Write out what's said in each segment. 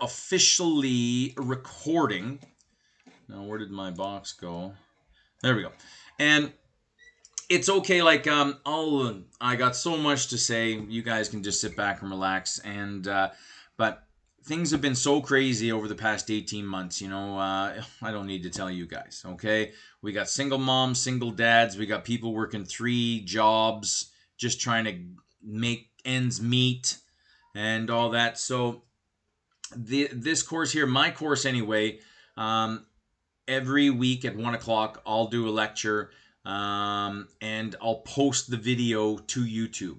officially recording. Now, where did my box go? There we go. And it's okay. Like, I got so much to say. You guys can just sit back and relax. But things have been so crazy over the past 18 months. I don't need to tell you guys. Okay, we got single moms, single dads. We got people working 3 jobs, just trying to make ends meet, and all that. So this course here, my course anyway, every week at 1 o'clock, I'll do a lecture, and I'll post the video to YouTube.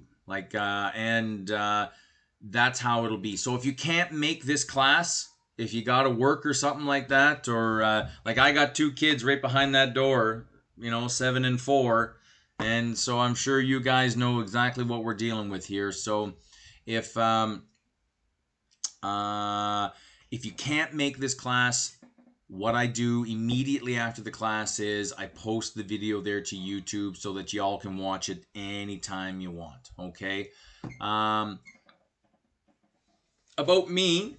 That's how it'll be. So if you can't make this class, if you got to work or something like that, or like I got 2 kids right behind that door, 7 and 4, and so I'm sure you guys know exactly what we're dealing with here. So if you can't make this class, what I do immediately after the class is I post the video there to YouTube so that y'all can watch it anytime you want. Okay. About me,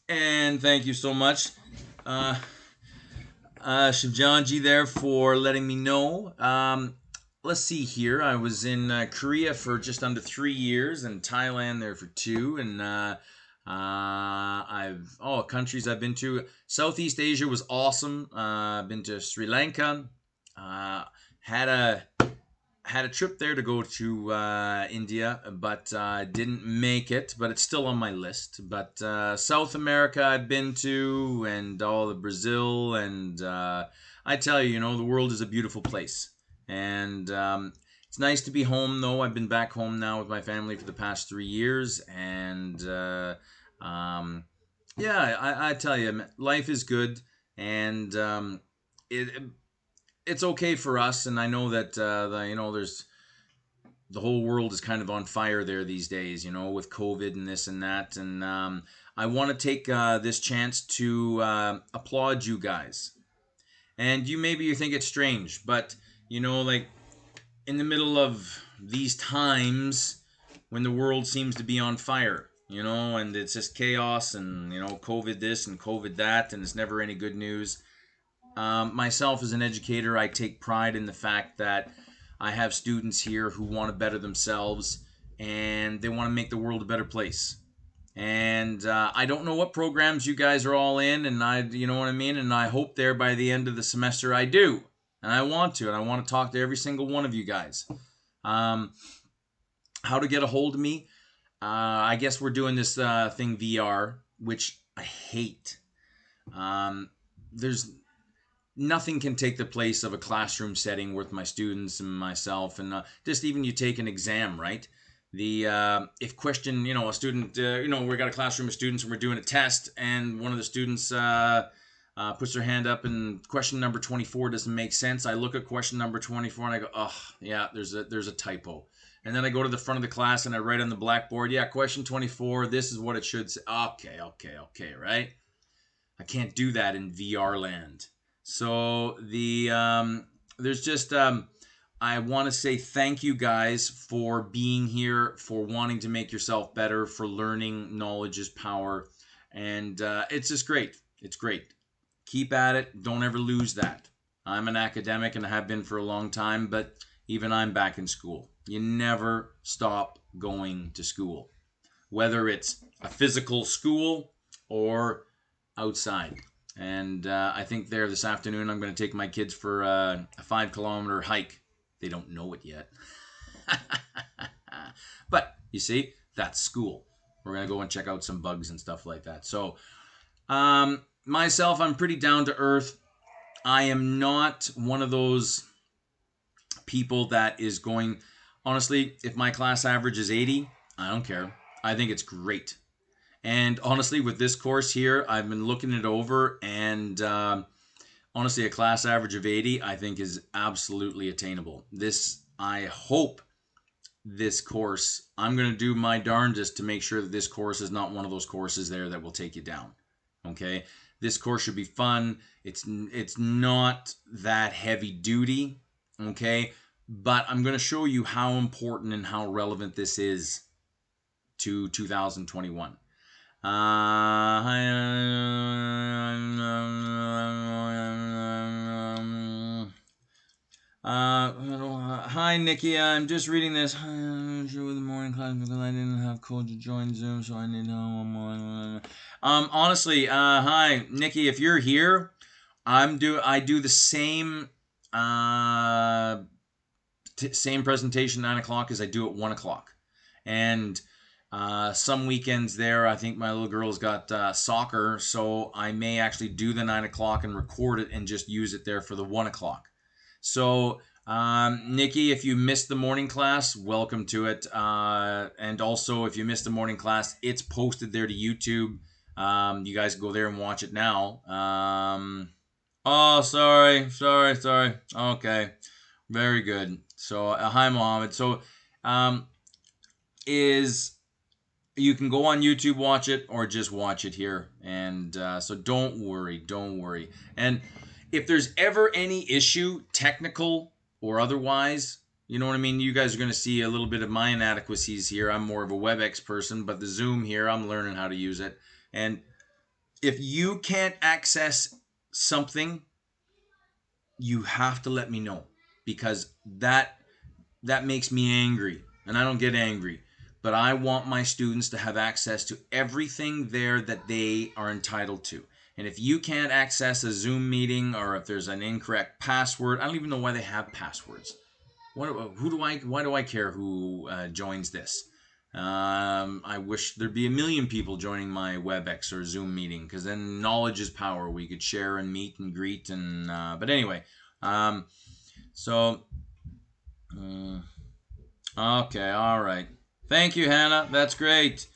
and thank you so much, Shivjanji, there for letting me know. Let's see here. I was in Korea for just under 3 years, and Thailand there for 2, and countries I've been to. Southeast Asia was awesome. I've been to Sri Lanka. Had a trip there to go to India, but didn't make it. But it's still on my list. But South America I've been to, and all of Brazil, and I tell you, the world is a beautiful place. And it's nice to be home, though. I've been back home now with my family for the past 3 years, and I tell you, life is good, and it's okay for us. And I know that there's the whole world is kind of on fire there these days, with COVID and this and that. And I want to take this chance to applaud you guys. And you think it's strange, but like in the middle of these times when the world seems to be on fire, and it's just chaos, and COVID this and COVID that, and it's never any good news. Myself as an educator, I take pride in the fact that I have students here who want to better themselves, and they want to make the world a better place. And I don't know what programs you guys are all in, and you know what I mean? And I hope there by the end of the semester I do. And I want to talk to every single one of you guys. How to get a hold of me? I guess we're doing this thing VR, which I hate. There's nothing can take the place of a classroom setting with my students and myself, and just even you take an exam, right? If question, a student, we got a classroom of students and we're doing a test, and one of the students puts their hand up and question number 24 doesn't make sense. I look at question number 24 and I go, oh yeah, there's a typo. And then I go to the front of the class and I write on the blackboard, yeah, question 24, this is what it should say. Okay, right? I can't do that in VR land. So there's just, I want to say thank you guys for being here, for wanting to make yourself better, for learning. Knowledge is power. And it's just great. It's great. Keep at it. Don't ever lose that. I'm an academic and I have been for a long time, but even I'm back in school. You never stop going to school, whether it's a physical school or outside. And I think there this afternoon I'm going to take my kids for a 5-kilometer hike. They don't know it yet. But you see, that's school. We're going to go and check out some bugs and stuff like that. So myself, I'm pretty down to earth. I am not one of those people that is going, honestly, if my class average is 80, I don't care. I think it's great. And honestly, with this course here, I've been looking it over, and honestly, a class average of 80, I think is absolutely attainable. I hope this course, I'm going to do my darndest to make sure that this course is not one of those courses there that will take you down. Okay? This course should be fun. It's not that heavy duty. Okay? But I'm going to show you how important and how relevant this is to 2021. hi, Nikki. I'm just reading this. I'm sure with the morning class because I didn't have code to join Zoom, so I need to. Honestly, hi, Nikki. If you're here, I do the same same presentation 9 o'clock as I do at 1 o'clock, and some weekends there, I think my little girl's got soccer, so I may actually do the 9 o'clock and record it and just use it there for the 1 o'clock. So, Nikki, if you missed the morning class, welcome to it. And also, if you missed the morning class, it's posted there to YouTube. You guys go there and watch it now. Oh, sorry. Okay, very good. So, hi, Mohammed. So, is you can go on YouTube, watch it, or just watch it here. And so don't worry. And if there's ever any issue, technical or otherwise, you know what I mean? You guys are going to see a little bit of my inadequacies here. I'm more of a WebEx person, but the Zoom here, I'm learning how to use it. And if you can't access something, you have to let me know, because that makes me angry, and I don't get angry. But I want my students to have access to everything there that they are entitled to. And if you can't access a Zoom meeting, or if there's an incorrect password, I don't even know why they have passwords. Why do I care who joins this? I wish there'd be a million people joining my WebEx or Zoom meeting, because then knowledge is power. We could share and meet and greet, and but anyway, so okay, all right. Thank you, Hannah. That's great.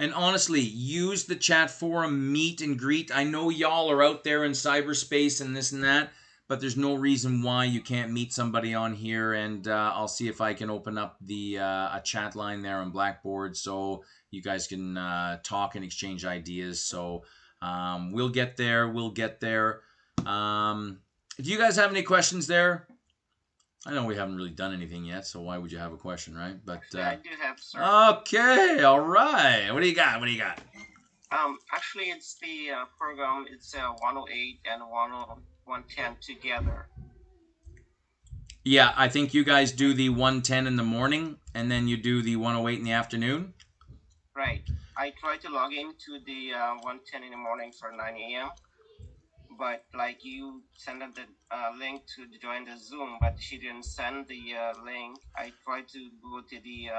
And honestly, use the chat forum, meet and greet. I know y'all are out there in cyberspace and this and that, but there's no reason why you can't meet somebody on here. And I'll see if I can open up the a chat line there on Blackboard so you guys can talk and exchange ideas. So we'll get there. If you guys have any questions there, I know we haven't really done anything yet, so why would you have a question, right? But I do have, sir. Okay, all right. What do you got? Actually, it's the program. It's 108 and 110 together. Yeah, I think you guys do the 110 in the morning, and then you do the 108 in the afternoon. Right. I try to log into the 110 in the morning for 9 a.m. But like you sent the link to join the Zoom, but she didn't send the link. I tried to go to the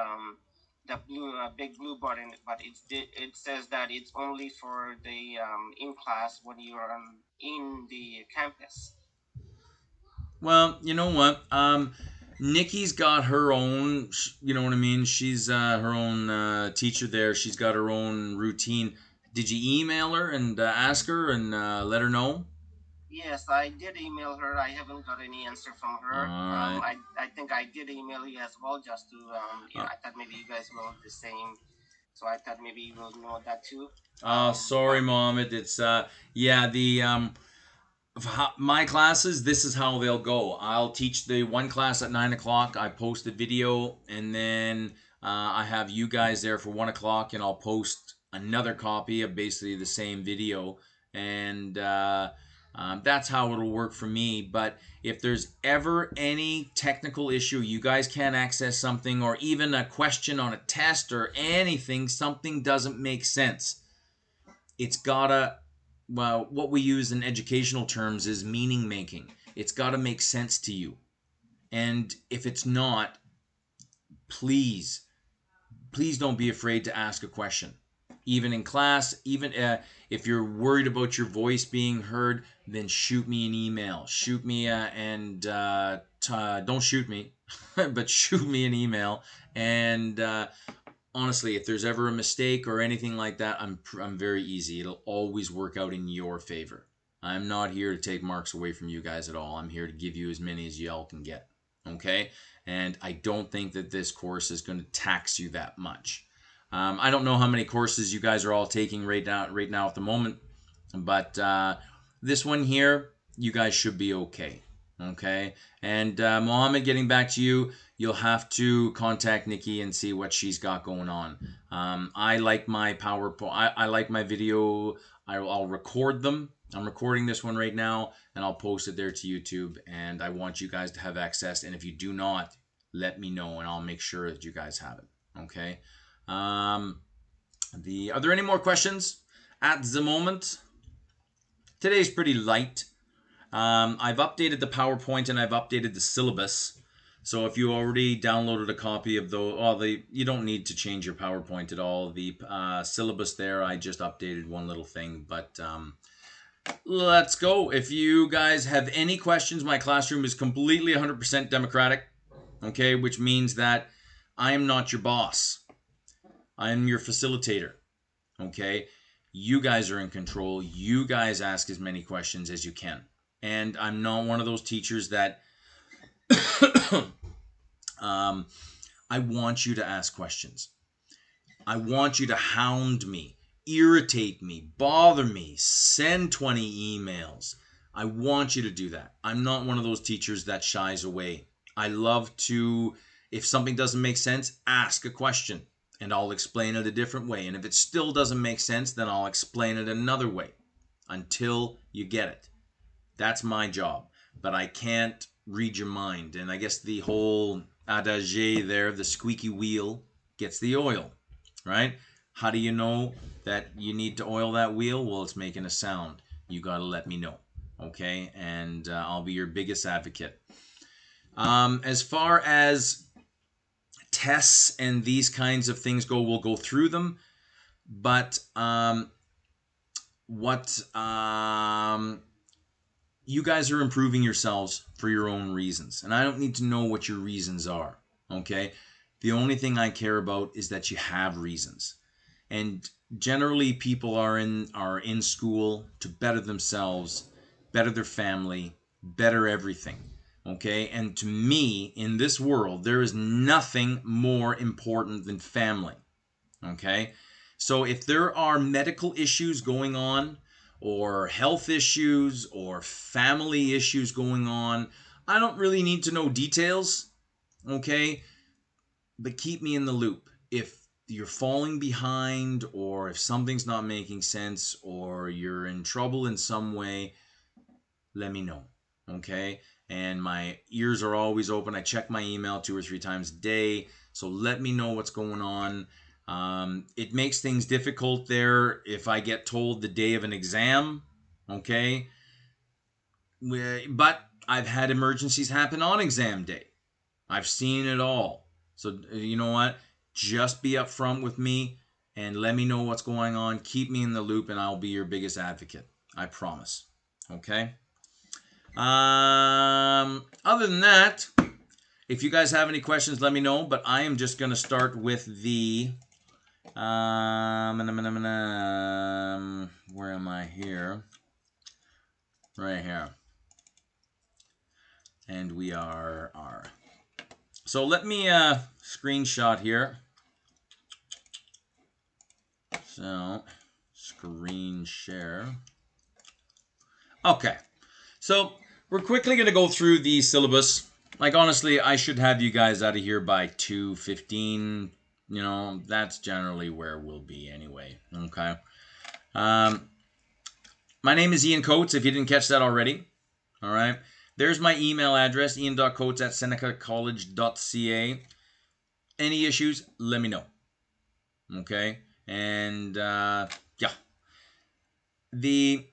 blue big blue button, but it says that it's only for the in class when you are in the campus. Well, you know what? Nikki's got her own. You know what I mean? She's her own teacher there. She's got her own routine. Did you email her and ask her and let her know? Yes, I did email her. I haven't got any answer from her. Right. I think I did email you as well, just to I thought maybe you guys will the same, so I thought maybe you will know that too. Sorry, Mohammed. It's yeah, the my classes, this is how they'll go. I'll teach the one class at 9 o'clock. I post the video, and then I have you guys there for 1 o'clock, and I'll post another copy of basically the same video, and that's how it'll work for me. But if there's ever any technical issue, you guys can't access something, or even a question on a test or anything, something doesn't make sense, it's gotta, well, what we use in educational terms is meaning making. It's got to make sense to you. And if it's not, please don't be afraid to ask a question. Even in class, even if you're worried about your voice being heard, then shoot me an email. Shoot me and don't shoot me, but shoot me an email. And honestly, if there's ever a mistake or anything like that, I'm very easy. It'll always work out in your favor. I'm not here to take marks away from you guys at all. I'm here to give you as many as y'all can get. Okay? And I don't think that this course is going to tax you that much. I don't know how many courses you guys are all taking right now at the moment, but this one here, you guys should be okay. Okay? And Mohammed, getting back to you, you'll have to contact Nikki and see what she's got going on. I like my PowerPoint. I like my video. I'll record them I'm recording this one right now, and I'll post it there to YouTube, and I want you guys to have access. And if you do not, let me know, and I'll make sure that you guys have it. Okay. Are there any more questions at the moment? Today's pretty light. I've updated the PowerPoint and I've updated the syllabus. So if you already downloaded a copy of you don't need to change your PowerPoint at all. The syllabus there, I just updated one little thing, but let's go. If you guys have any questions, my classroom is completely 100% democratic, okay, which means that I am not your boss. I am your facilitator, okay? You guys are in control. You guys ask as many questions as you can. And I'm not one of those teachers that I want you to ask questions. I want you to hound me, irritate me, bother me, send 20 emails. I want you to do that. I'm not one of those teachers that shies away. I love to, if something doesn't make sense, ask a question and I'll explain it a different way. And if it still doesn't make sense, then I'll explain it another way until you get it. That's my job. But I can't read your mind. And I guess the whole adage there, the squeaky wheel gets the oil, right? How do you know that you need to oil that wheel? Well, it's making a sound. You got to let me know, okay? And I'll be your biggest advocate. As far as tests and these kinds of things go, we'll go through them. But you guys are improving yourselves for your own reasons. And I don't need to know what your reasons are, okay? The only thing I care about is that you have reasons. And generally people are in school to better themselves, better their family, better everything, okay? And to me, in this world, there is nothing more important than family, okay? So if there are medical issues going on, or health issues or family issues going on, I don't really need to know details, okay? But keep me in the loop. If you're falling behind or if something's not making sense or you're in trouble in some way, let me know, okay? And my ears are always open. I check my email 2 or 3 times a day, so let me know what's going on. It makes things difficult there if I get told the day of an exam, okay? But I've had emergencies happen on exam day. I've seen it all. So you know what? Just be upfront with me and let me know what's going on. Keep me in the loop and I'll be your biggest advocate. I promise. Okay? Other than that, if you guys have any questions, let me know. But I am just going to start with the... where am I here? Right here. And we are. So let me screenshot here. So screen share. Okay. So we're quickly going to go through the syllabus. Like honestly, I should have you guys out of here by 2:15. You know, that's generally where we'll be anyway. Okay. My name is Ian Coates, if you didn't catch that already. All right. There's my email address, ian.coates@senecacollege.ca. Any issues, let me know. Okay. And yeah.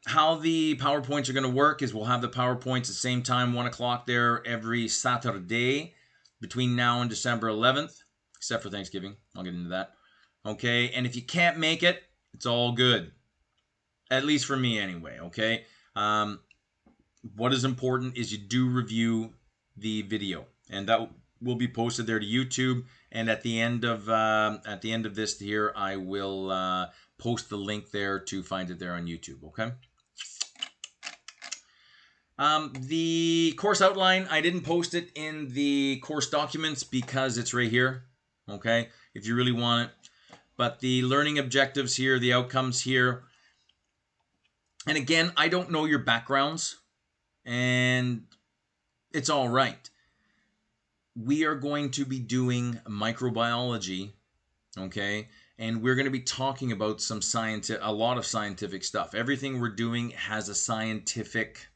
How the PowerPoints are going to work is we'll have the PowerPoints at the same time, 1 o'clock there every Saturday between now and December 11th, except for Thanksgiving. I'll get into that. Okay. And if you can't make it, it's all good. At least for me anyway, okay? What is important is you do review the video, and that will be posted there to YouTube. And at the end of this here, I will post the link there to find it there on YouTube. Okay. The course outline, I didn't post it in the course documents because it's right here. Okay, if you really want it. But the learning objectives here, the outcomes here. And again, I don't know your backgrounds, and it's all right. We are going to be doing microbiology, okay? And we're going to be talking about a lot of scientific stuff. Everything we're doing has a scientific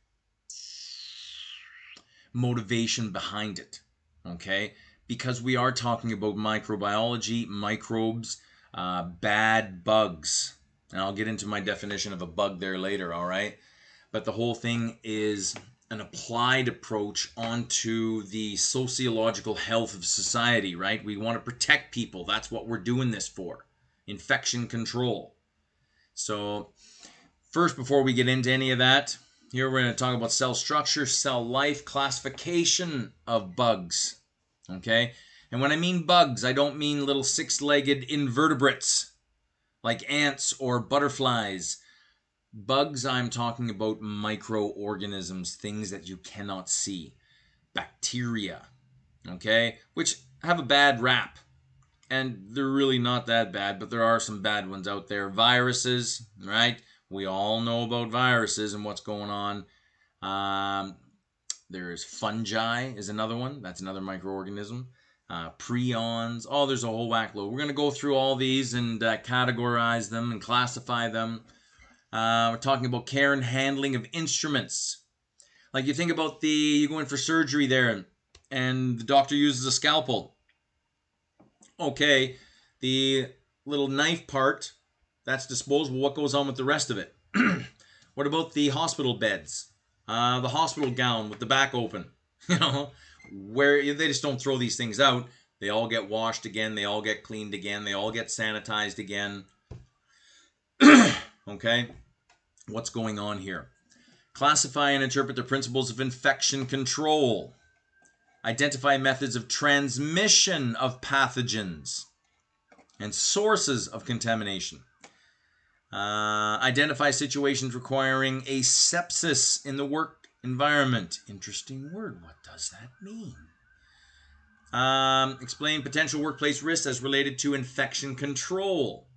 motivation behind it, okay? Because we are talking about microbiology, microbes, bad bugs. And I'll get into my definition of a bug there later, all right? But the whole thing is an applied approach onto the sociological health of society, right? We want to protect people. That's what we're doing this for. Infection control. So first, before we get into any of that, here we're going to talk about cell structure, cell life, classification of bugs. Okay? And when I mean bugs, I don't mean little six-legged invertebrates like ants or butterflies. Bugs, I'm talking about microorganisms, things that you cannot see. Bacteria, okay? Which have a bad rap. And they're really not that bad, but there are some bad ones out there. Viruses, right? We all know about viruses and what's going on. There's fungi is another one. That's another microorganism. Prions. Oh, there's a whole whack load. We're going to go through all these and categorize them and classify them. We're talking about care and handling of instruments. Like you think about you go in for surgery there and the doctor uses a scalpel. Okay, the little knife part, that's disposable. What goes on with the rest of it? What about the hospital beds? The hospital gown with the back open? You know, where they just don't throw these things out. They all get washed again. They all get cleaned again. They all get sanitized again. Okay, what's going on here? Classify and interpret the principles of infection control. Identify methods of transmission of pathogens and sources of contamination. Identify situations requiring asepsis in the work environment. Interesting word. What does that mean? Explain potential workplace risks as related to infection control.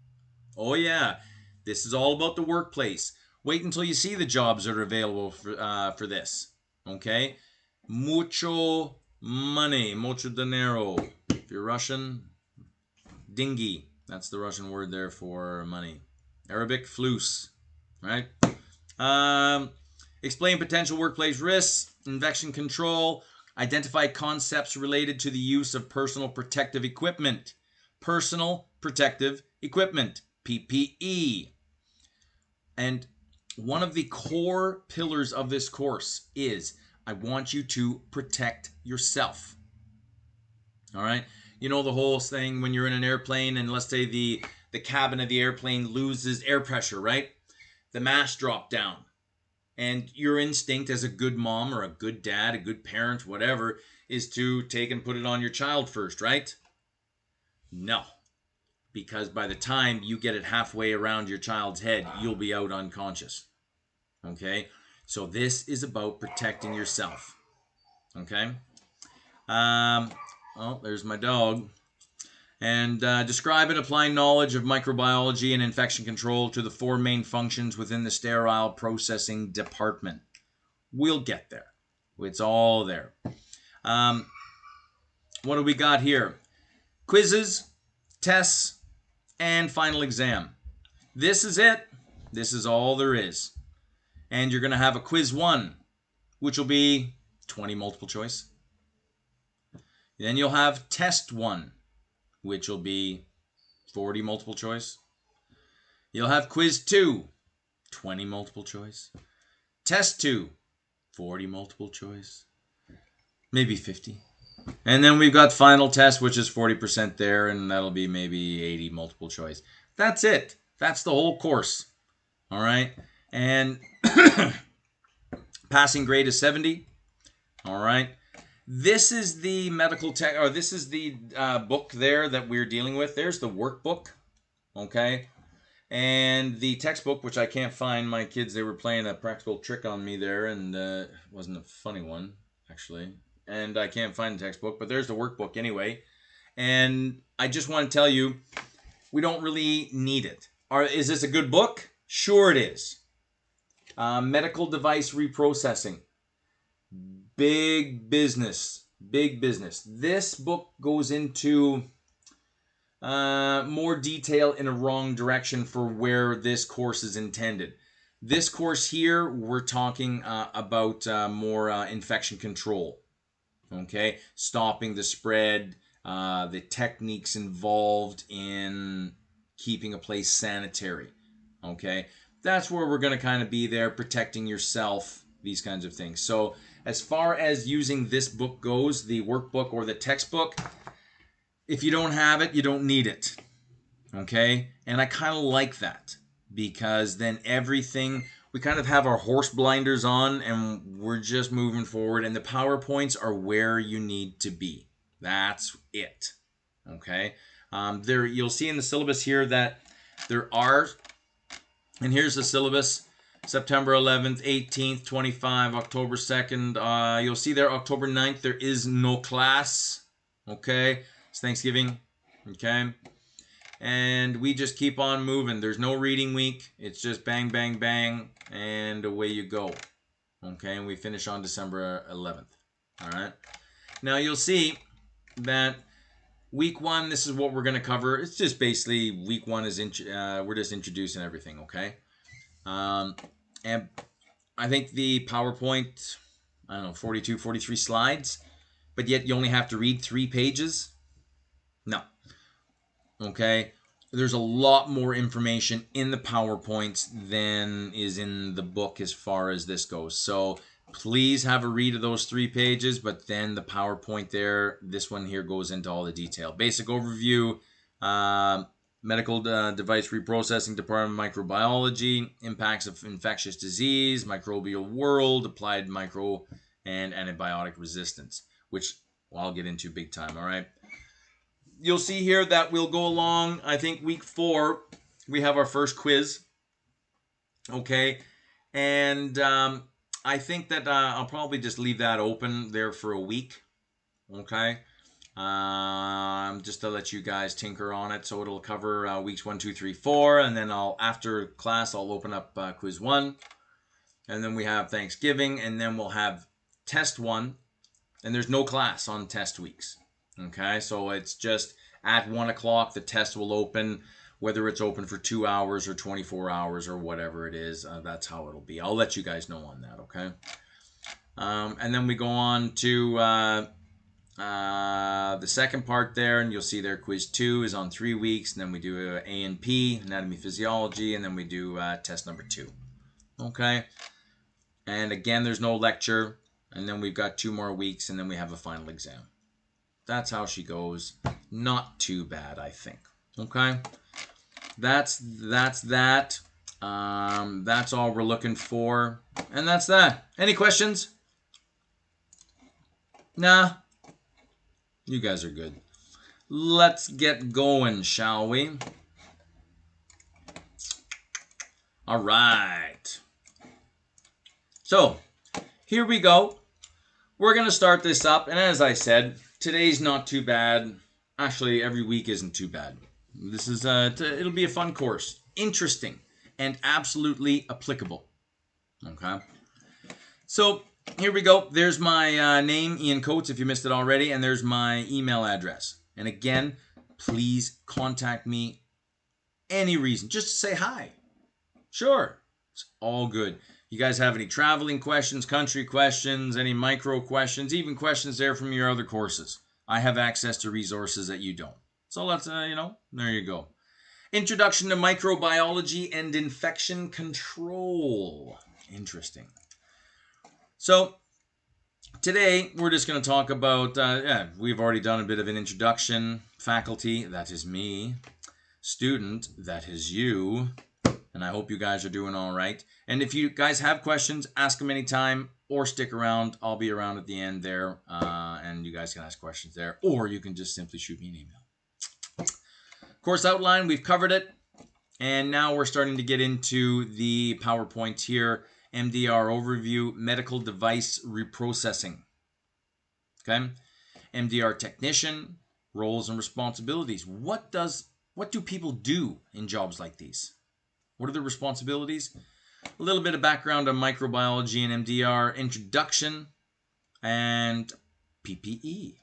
Oh yeah, this is all about the workplace. Wait until you see the jobs that are available for this. Okay? Mucho money, mucho dinero. If you're Russian, dingy. That's the Russian word there for money. Arabic, flus. Right? Explain potential workplace risks, infection control. Identify concepts related to the use of personal protective equipment. Personal protective equipment, PPE. And one of the core pillars of this course is I want you to protect yourself. All right? You know the whole thing when you're in an airplane and let's say the cabin of the airplane loses air pressure, right? The mask dropped down. And your instinct as a good mom or a good dad, a good parent, whatever, is to take and put it on your child first, right? No. Because by the time you get it halfway around your child's head, you'll be out unconscious. Okay? So this is about protecting yourself. Okay? Oh, there's my dog. And describe and apply knowledge of microbiology and infection control to the four main functions within the sterile processing department. We'll get there. It's all there. What do we got here? Quizzes, tests, and final exam. This is it. This is all there is. And you're going to have a quiz 1, which will be 20 multiple choice. Then you'll have test 1, which will be 40 multiple choice. You'll have quiz 2, 20 multiple choice. Test 2, 40 multiple choice. Maybe 50. And then we've got final test, which is 40% there, and that'll be maybe 80 multiple choice. That's it. That's the whole course. All right? And passing grade is 70. All right? This is the this is the book there that we're dealing with. There's the workbook, okay? And the textbook, which I can't find. My kids, they were playing a practical trick on me there, and it wasn't a funny one, actually. And I can't find the textbook, but there's the workbook anyway. And I just want to tell you, we don't really need it. Is this a good book? Sure it is. Medical device reprocessing. Big business. Big business. This book goes into more detail in a wrong direction for where this course is intended. This course here, we're talking about more infection control. Okay, stopping the spread, the techniques involved in keeping a place sanitary. Okay, that's where we're going to kind of be there, protecting yourself, these kinds of things. So as far as using this book goes, the workbook or the textbook, if you don't have it, you don't need it. Okay, and I kind of like that, because then everything, we kind of have our horse blinders on and we're just moving forward, and the PowerPoints are where you need to be. That's it. Okay, there, you'll see in the syllabus here that there are, and here's the syllabus: September 11th, 18th, 25, October 2nd. You'll see there October 9th, there is no class. Okay, it's Thanksgiving. Okay, and we just keep on moving. There's no reading week. It's just bang, bang, bang, and away you go. Okay, and we finish on December 11th. All right. Now you'll see that week one, this is what we're going to cover. It's just basically week one is we're just introducing everything. Okay. And I think the PowerPoint, I don't know, 42, 43 slides, but yet you only have to read 3 pages. No. Okay, there's a lot more information in the PowerPoints than is in the book as far as this goes. So please have a read of those 3 pages, but then the PowerPoint there, this one here goes into all the detail. Basic overview, medical device reprocessing department, microbiology, impacts of infectious disease, microbial world, applied micro and antibiotic resistance, which I'll get into big time, all right? You'll see here that we'll go along, I think week 4, we have our first quiz. Okay, and I think that I'll probably just leave that open there for a week. Okay, just to let you guys tinker on it. So it'll cover weeks 1, 2, 3, 4, and then after class, I'll open up quiz 1. And then we have Thanksgiving, and then we'll have test 1, and there's no class on test weeks. Okay, so it's just at 1 o'clock, the test will open, whether it's open for 2 hours or 24 hours or whatever it is. That's how it'll be. I'll let you guys know on that, okay? And then we go on to the second part there, and you'll see there quiz 2 is on 3 weeks, and then we do A&P, anatomy, physiology, and then we do test number 2. Okay? And again, there's no lecture, and then we've got 2 more weeks, and then we have a final exam. That's how she goes. Not too bad, I think. Okay? That's that. That's all we're looking for. And that's that. Any questions? Nah. You guys are good. Let's get going, shall we? All right. So, here we go. We're going to start this up. And as I said, today's not too bad. Actually, every week isn't too bad. This is it'll be a fun course. Interesting and absolutely applicable. Okay. So here we go. There's my name, Ian Coates, if you missed it already, and there's my email address. And again, please contact me any reason. Just to say hi. Sure. It's all good. You guys have any traveling questions, country questions, any micro questions, even questions there from your other courses? I have access to resources that you don't. So let's, there you go. Introduction to Microbiology and Infection Control. Interesting. So today we're just going to talk about, we've already done a bit of an introduction. Faculty, that is me. Student, that is you. And I hope you guys are doing all right. And if you guys have questions, ask them anytime or stick around. I'll be around at the end there, and you guys can ask questions there, or you can just simply shoot me an email. Course outline, we've covered it. And now we're starting to get into the PowerPoint here. MDR overview, medical device reprocessing. Okay? MDR technician, roles and responsibilities. What do people do in jobs like these? What are the responsibilities? A little bit of background on microbiology and MDR, introduction, and PPE.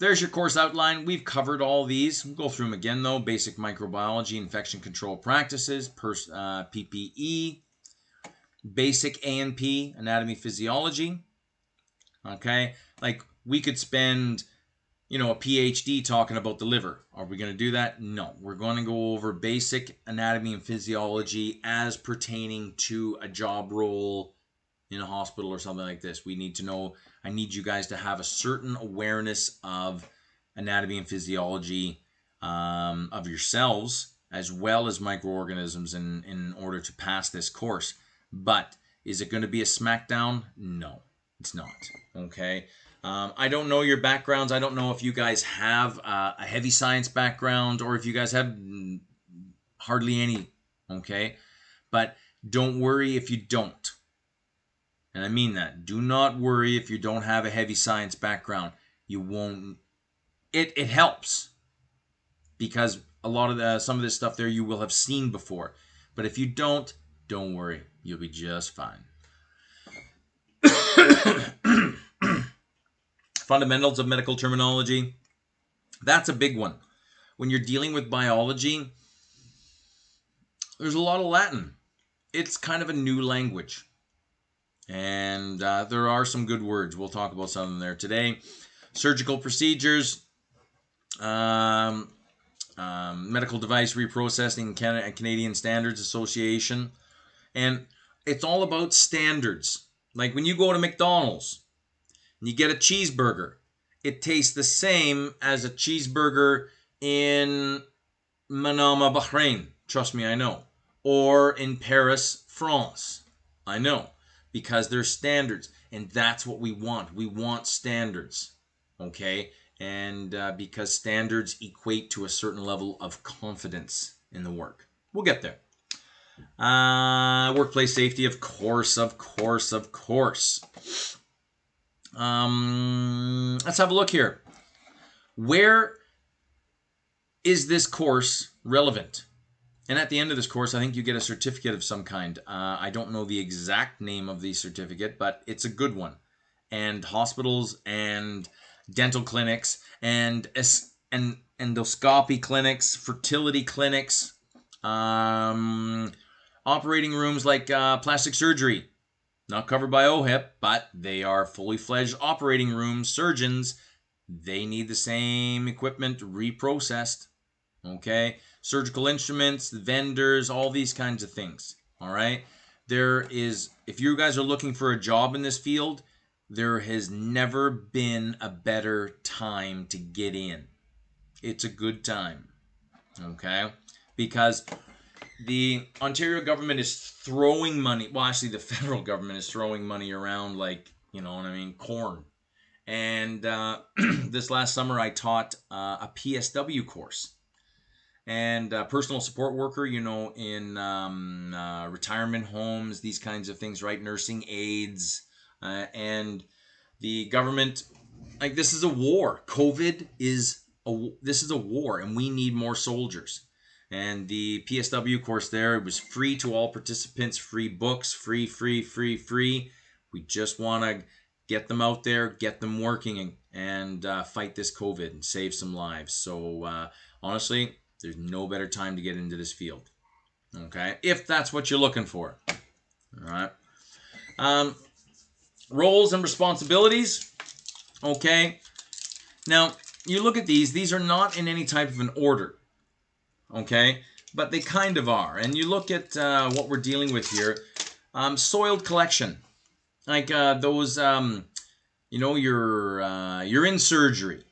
there's your course outline. We've covered all these. We'll go through them again, though. Basic microbiology, infection control practices, PPE, basic A&P, anatomy, physiology. Okay, like we could spend, a PhD talking about the liver. Are we going to do that? No. We're going to go over basic anatomy and physiology as pertaining to a job role in a hospital or something like this. We need to know, I need you guys to have a certain awareness of anatomy and physiology of yourselves as well as microorganisms in order to pass this course. But is it going to be a smackdown? No, it's not. Okay. I don't know your backgrounds. I don't know if you guys have a heavy science background or if you guys have hardly any. Okay. But don't worry if you don't. And I mean that. Do not worry if you don't have a heavy science background. You won't. It helps because a lot of some of this stuff there you will have seen before. But if you don't worry. You'll be just fine. Fundamentals of medical terminology. That's a big one. When you're dealing with biology, there's a lot of Latin. It's kind of a new language. And there are some good words. We'll talk about some of them there today. Surgical procedures, Medical Device Reprocessing Canadian Standards Association. And it's all about standards. Like when you go to McDonald's and you get a cheeseburger, it tastes the same as a cheeseburger in Manama, Bahrain. Trust me, I know. Or in Paris, France. I know. Because there's standards. And that's what we want. We want standards. Okay? And because standards equate to a certain level of confidence in the work. We'll get there. Workplace safety, of course. Let's have a look here. Where is this course relevant? And at the end of this course, I think you get a certificate of some kind. I don't know the exact name of the certificate, but it's a good one. And hospitals and dental clinics and endoscopy clinics, fertility clinics, operating rooms like plastic surgery, not covered by OHIP, but they are fully fledged operating rooms. Surgeons, they need the same equipment reprocessed. Okay, surgical instruments, vendors, all these kinds of things. All right, if you guys are looking for a job in this field, there has never been a better time to get in. It's a good time. Okay, because the Ontario government is throwing money. Well, actually, the federal government is throwing money around like, corn. And this last summer, I taught a PSW course. And personal support worker, in retirement homes, these kinds of things, right? Nursing aides. And the government, like, this is a war. COVID this is a war, and we need more soldiers. And the PSW course there, it was free to all participants, free books, free. We just want to get them out there, get them working, and fight this COVID and save some lives. So honestly, there's no better time to get into this field. Okay, if that's what you're looking for. All right. Roles and responsibilities. Okay. Now, you look at these are not in any type of an order. Okay, but they kind of are. And you look at what we're dealing with here. Soiled collection. Like those, you're in surgery.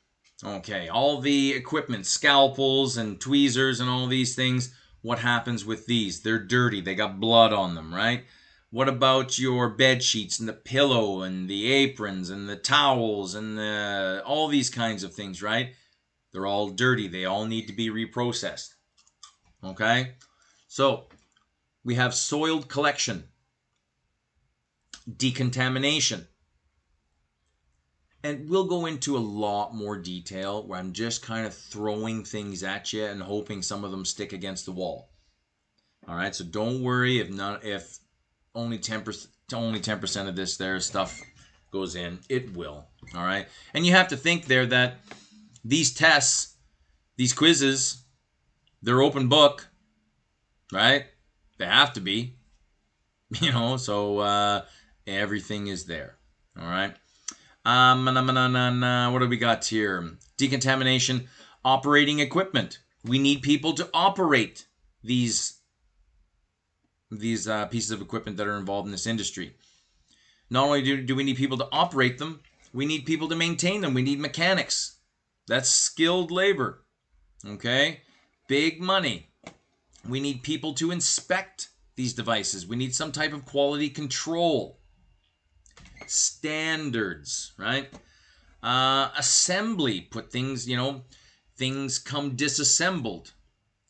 Okay, all the equipment, scalpels and tweezers and all these things. What happens with these? They're dirty. They got blood on them, right? What about your bed sheets and the pillow and the aprons and the towels and all these kinds of things, right? They're all dirty. They all need to be reprocessed. Okay? So, we have soiled collection, decontamination. And we'll go into a lot more detail where I'm just kind of throwing things at you and hoping some of them stick against the wall. All right, so don't worry if only 10% of this there stuff goes in. It will. All right, and you have to think there that These tests, these quizzes, they're open book, right? They have to be, so everything is there. All right. What do we got here? Decontamination, operating equipment. We need people to operate these pieces of equipment that are involved in this industry. Not only do we need people to operate them, we need people to maintain them. We need mechanics. That's skilled labor. Okay? Big money. We need people to inspect these devices. We need some type of quality control. Standards, right? Assembly. Put things, things come disassembled,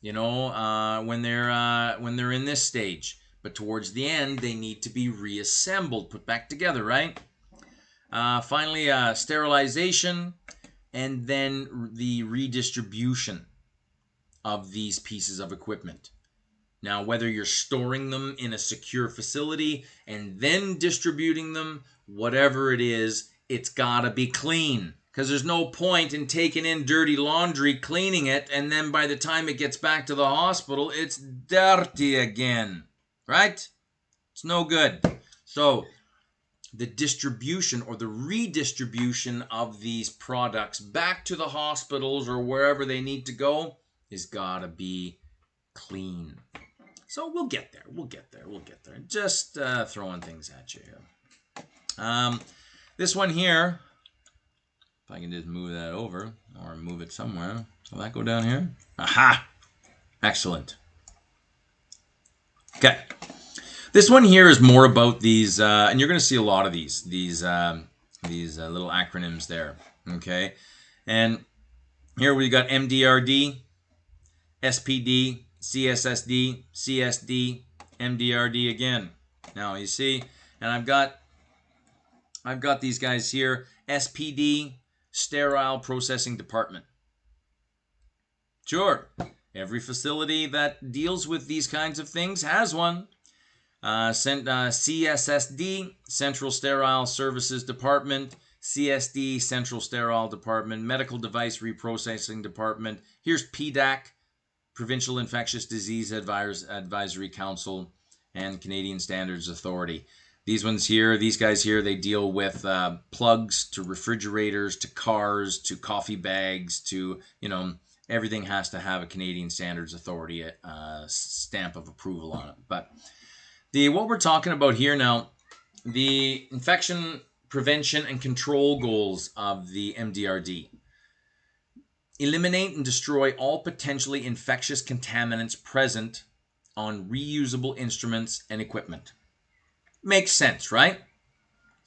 when they're in this stage. But towards the end, they need to be reassembled, put back together, right? Finally, sterilization, and then the redistribution of these pieces of equipment. Now, whether you're storing them in a secure facility and then distributing them, whatever it is, it's got to be clean. Because there's no point in taking in dirty laundry, cleaning it, and then by the time it gets back to the hospital, it's dirty again. Right? It's no good. So, the distribution or the redistribution of these products back to the hospitals or wherever they need to go is got to be clean. So we'll get there. Just throwing things at you here. This one here, if I can just move that over or move it somewhere. Will that go down here? Aha! Excellent. Okay. This one here is more about these, and you're going to see a lot of these little acronyms there. Okay. And here we got MDRD, SPD, CSSD, CSD, MDRD again. Now you see, and I've got these guys here. SPD, Sterile Processing Department. Sure, every facility that deals with these kinds of things has one. CSSD, Central Sterile Services Department. CSD, Central Sterile Department. Medical Device Reprocessing Department. Here's PDAC, Provincial Infectious Disease Advisory Council, and Canadian Standards Authority. These guys here, they deal with plugs to refrigerators, to cars, to coffee bags, to, everything has to have a Canadian Standards Authority stamp of approval on it. But what we're talking about here now, the infection prevention and control goals of the MDRD. Eliminate and destroy all potentially infectious contaminants present on reusable instruments and equipment. Makes sense, right?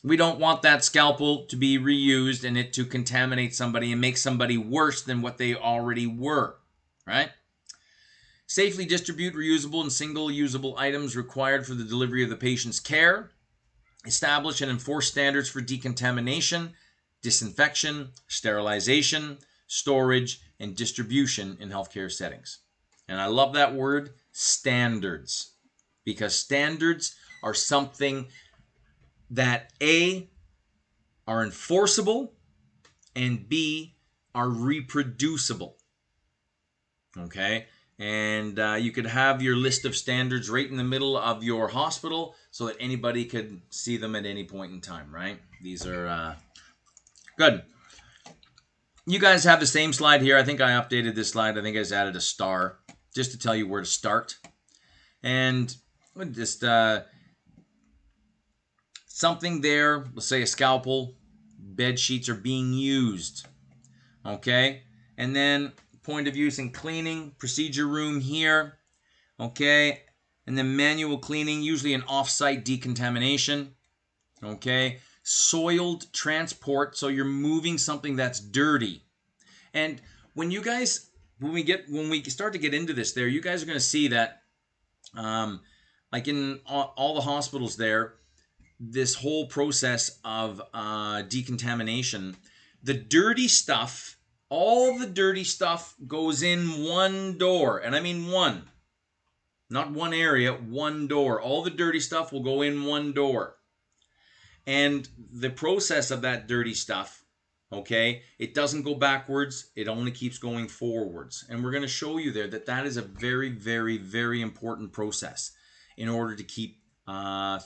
We don't want that scalpel to be reused and it to contaminate somebody and make somebody worse than what they already were, right? Safely distribute reusable and single-usable items required for the delivery of the patient's care. Establish and enforce standards for decontamination, disinfection, sterilization, storage, and distribution in healthcare settings. And I love that word, standards, because standards are something that A, are enforceable, and B, are reproducible. Okay? And you could have your list of standards right in the middle of your hospital so that anybody could see them at any point in time, right? These are good. You guys have the same slide here. I think I updated this slide. I think I just added a star just to tell you where to start. And just something there, let's say a scalpel, bed sheets are being used. Okay? And then point of use and cleaning, procedure room here, okay, and then manual cleaning, usually an off-site decontamination, okay, soiled transport, so you're moving something that's dirty. And when we start to get into this there, you guys are going to see that, like in all the hospitals there, this whole process of decontamination, the dirty stuff, all the dirty stuff goes in one door. And I mean one. Not one area, one door. All the dirty stuff will go in one door. And the process of that dirty stuff, Okay, it doesn't go backwards, it only keeps going forwards. And we're going to show you there that that is a very, very, very important process in order to keep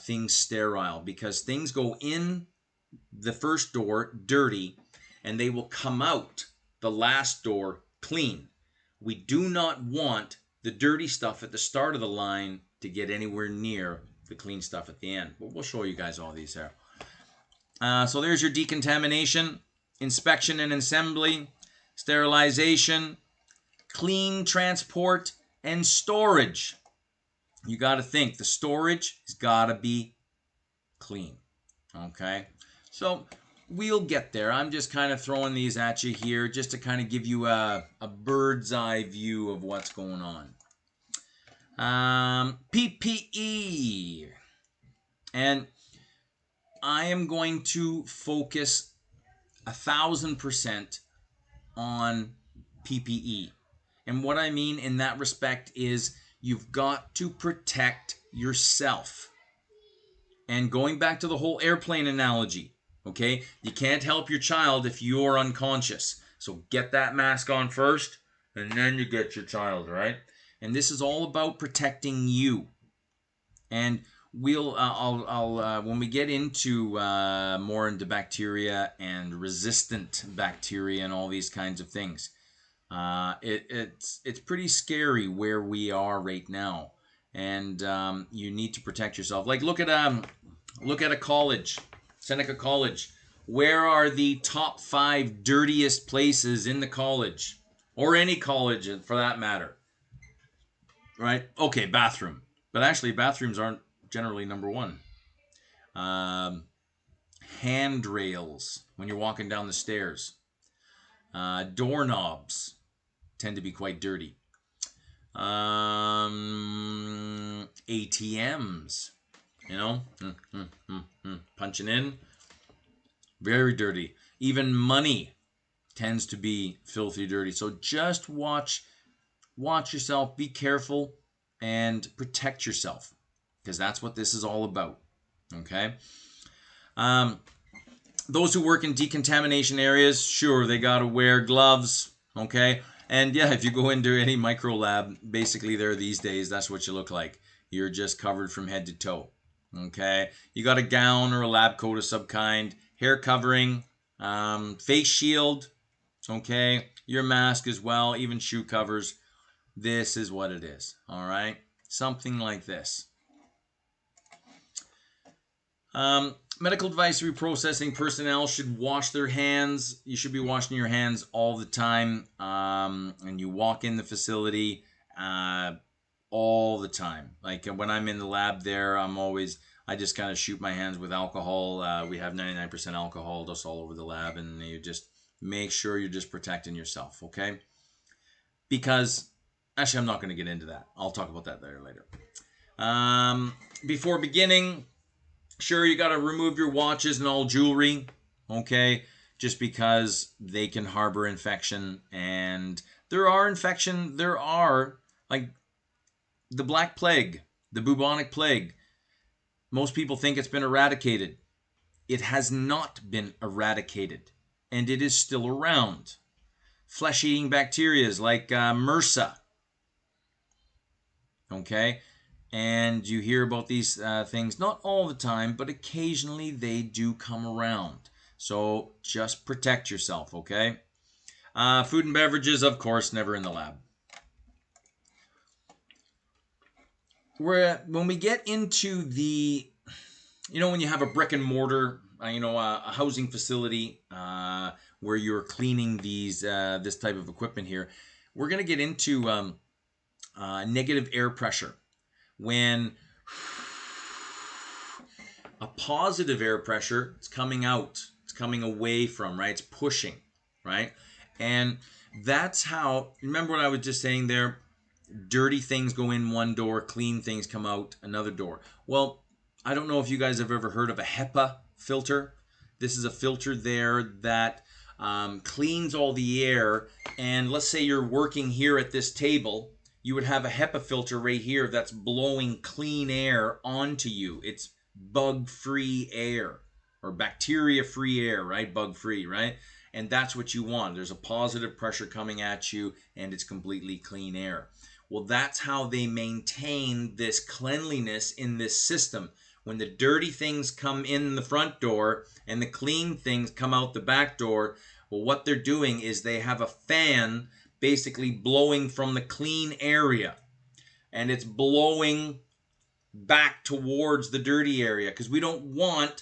things sterile, because things go in the first door dirty and they will come out the last door clean. We do not want the dirty stuff at the start of the line to get anywhere near the clean stuff at the end. But we'll show you guys all these there. So there's your decontamination, inspection and assembly, sterilization, clean transport, and storage. You got to think the storage has got to be clean. Okay, so we'll get there. I'm just kind of throwing these at you here just to kind of give you a bird's eye view of what's going on. PPE. And I am going to focus 1,000% on PPE. And what I mean in that respect is you've got to protect yourself. And going back to the whole airplane analogy, okay, you can't help your child if you're unconscious. So get that mask on first, and then you get your child, right? And this is all about protecting you. And I'll when we get into more into bacteria and resistant bacteria and all these kinds of things, it's pretty scary where we are right now, and you need to protect yourself. Like look at a college, Seneca College. Where are the top 5 dirtiest places in the college, or any college for that matter? Right? Okay, bathroom. But actually, bathrooms aren't generally number 1. Handrails when you're walking down the stairs. Doorknobs tend to be quite dirty. ATMs, you know, punching in, very dirty. Even money tends to be filthy dirty. So just watch yourself, be careful, and protect yourself, because that's what this is all about. Okay. Those who work in decontamination areas, sure, they got to wear gloves. Okay. And yeah, if you go into any micro lab, basically there these days, that's what you look like. You're just covered from head to toe. Okay. You got a gown or a lab coat of some kind, hair covering, face shield. Okay. Your mask as well, even shoe covers. This is what it is. All right. Something like this. Medical device reprocessing personnel should wash their hands. You should be washing your hands all the time. And you walk in the facility all the time. Like when I'm in the lab there, I just kind of shoot my hands with alcohol. We have 99% alcohol just all over the lab, and you just make sure you're just protecting yourself, okay? Because, actually, I'm not going to get into that. I'll talk about that later. Before beginning, sure, you got to remove your watches and all jewelry, okay? Just because they can harbor infection, and there are like the Black Plague, the bubonic plague. Most people think it's been eradicated. It has not been eradicated, and it is still around. Flesh-eating bacteria like MRSA, okay? And you hear about these things, not all the time, but occasionally they do come around. So just protect yourself, okay? Food and beverages, of course, never in the lab. When we get into the, when you have a brick and mortar, a housing facility where you're cleaning this type of equipment here, we're going to get into negative air pressure. When a positive air pressure, it's coming out, it's coming away from, right? It's pushing, right? And that's how, remember what I was just saying there? Dirty things go in one door, clean things come out another door. Well, I don't know if you guys have ever heard of a HEPA filter. This is a filter there that cleans all the air. And let's say you're working here at this table, you would have a HEPA filter right here that's blowing clean air onto you. It's bug-free air or bacteria-free air, right? Bug-free, right? And that's what you want. There's a positive pressure coming at you, and it's completely clean air. Well, that's how they maintain this cleanliness in this system. When the dirty things come in the front door and the clean things come out the back door, well, what they're doing is they have a fan basically blowing from the clean area, and it's blowing back towards the dirty area, because we don't want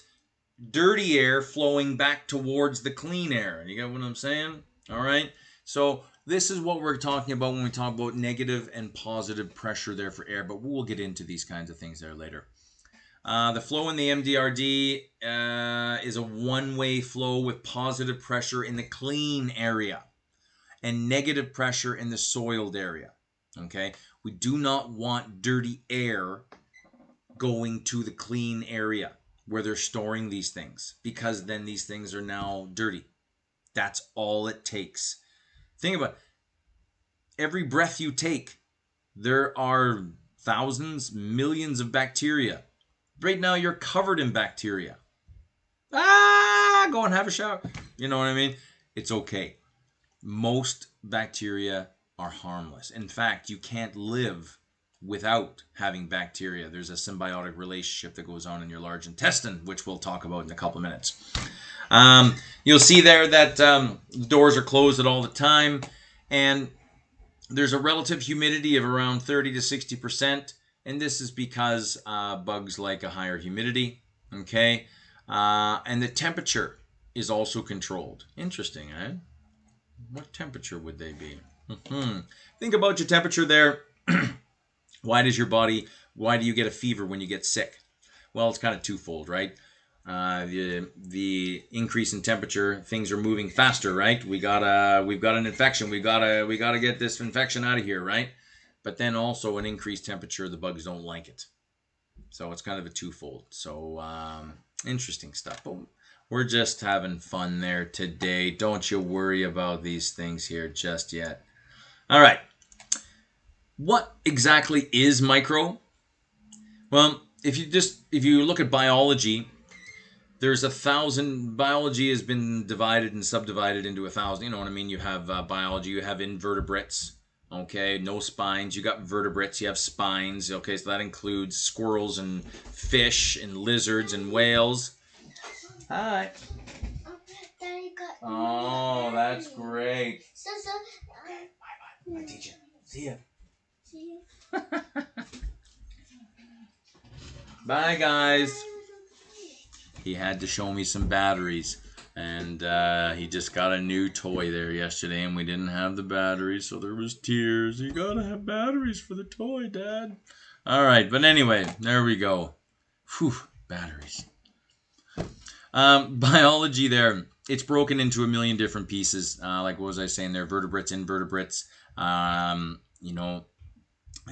dirty air flowing back towards the clean air. You get what I'm saying? All right. So this is what we're talking about when we talk about negative and positive pressure there for air, but we'll get into these kinds of things there later. The flow in the MDRD is a one-way flow with positive pressure in the clean area and negative pressure in the soiled area. Okay, we do not want dirty air going to the clean area where they're storing these things, because then these things are now dirty. That's all it takes. Think about it. Every breath you take, there are thousands, millions of bacteria. Right now you're covered in bacteria. Go and have a shower. You know what I mean? It's okay. Most bacteria are harmless. In fact, you can't live without having bacteria. There's a symbiotic relationship that goes on in your large intestine, which we'll talk about in a couple of minutes. You'll see there that the doors are closed at all the time, and there's a relative humidity of around 30 to 60%, and this is because bugs like a higher humidity, okay? And the temperature is also controlled. Interesting, eh? What temperature would they be? Think about your temperature there. Why do you get a fever when you get sick? Well, it's kind of twofold, right? The increase in temperature, things are moving faster, right? We've got an infection. We gotta get this infection out of here, right? But then also an increased temperature, the bugs don't like it. So it's kind of a twofold. So interesting stuff. But we're just having fun there today. Don't you worry about these things here just yet. All right. What exactly is micro? Well, if you look at biology, there's 1,000. Biology has been divided and subdivided into 1,000. You know what I mean? You have biology, you have invertebrates, okay, no spines. You got vertebrates, you have spines, okay, so that includes squirrels and fish and lizards and whales. Hi. Oh, that's great. Bye-bye. Bye, teacher. See ya. Bye, guys. He had to show me some batteries, and he just got a new toy there yesterday, and we didn't have the batteries, so there was tears. You gotta have batteries for the toy, Dad. All right, but anyway, there we go. Whew, batteries. Biology there, it's broken into a million different pieces. Like what was I saying there? Vertebrates, invertebrates. You know,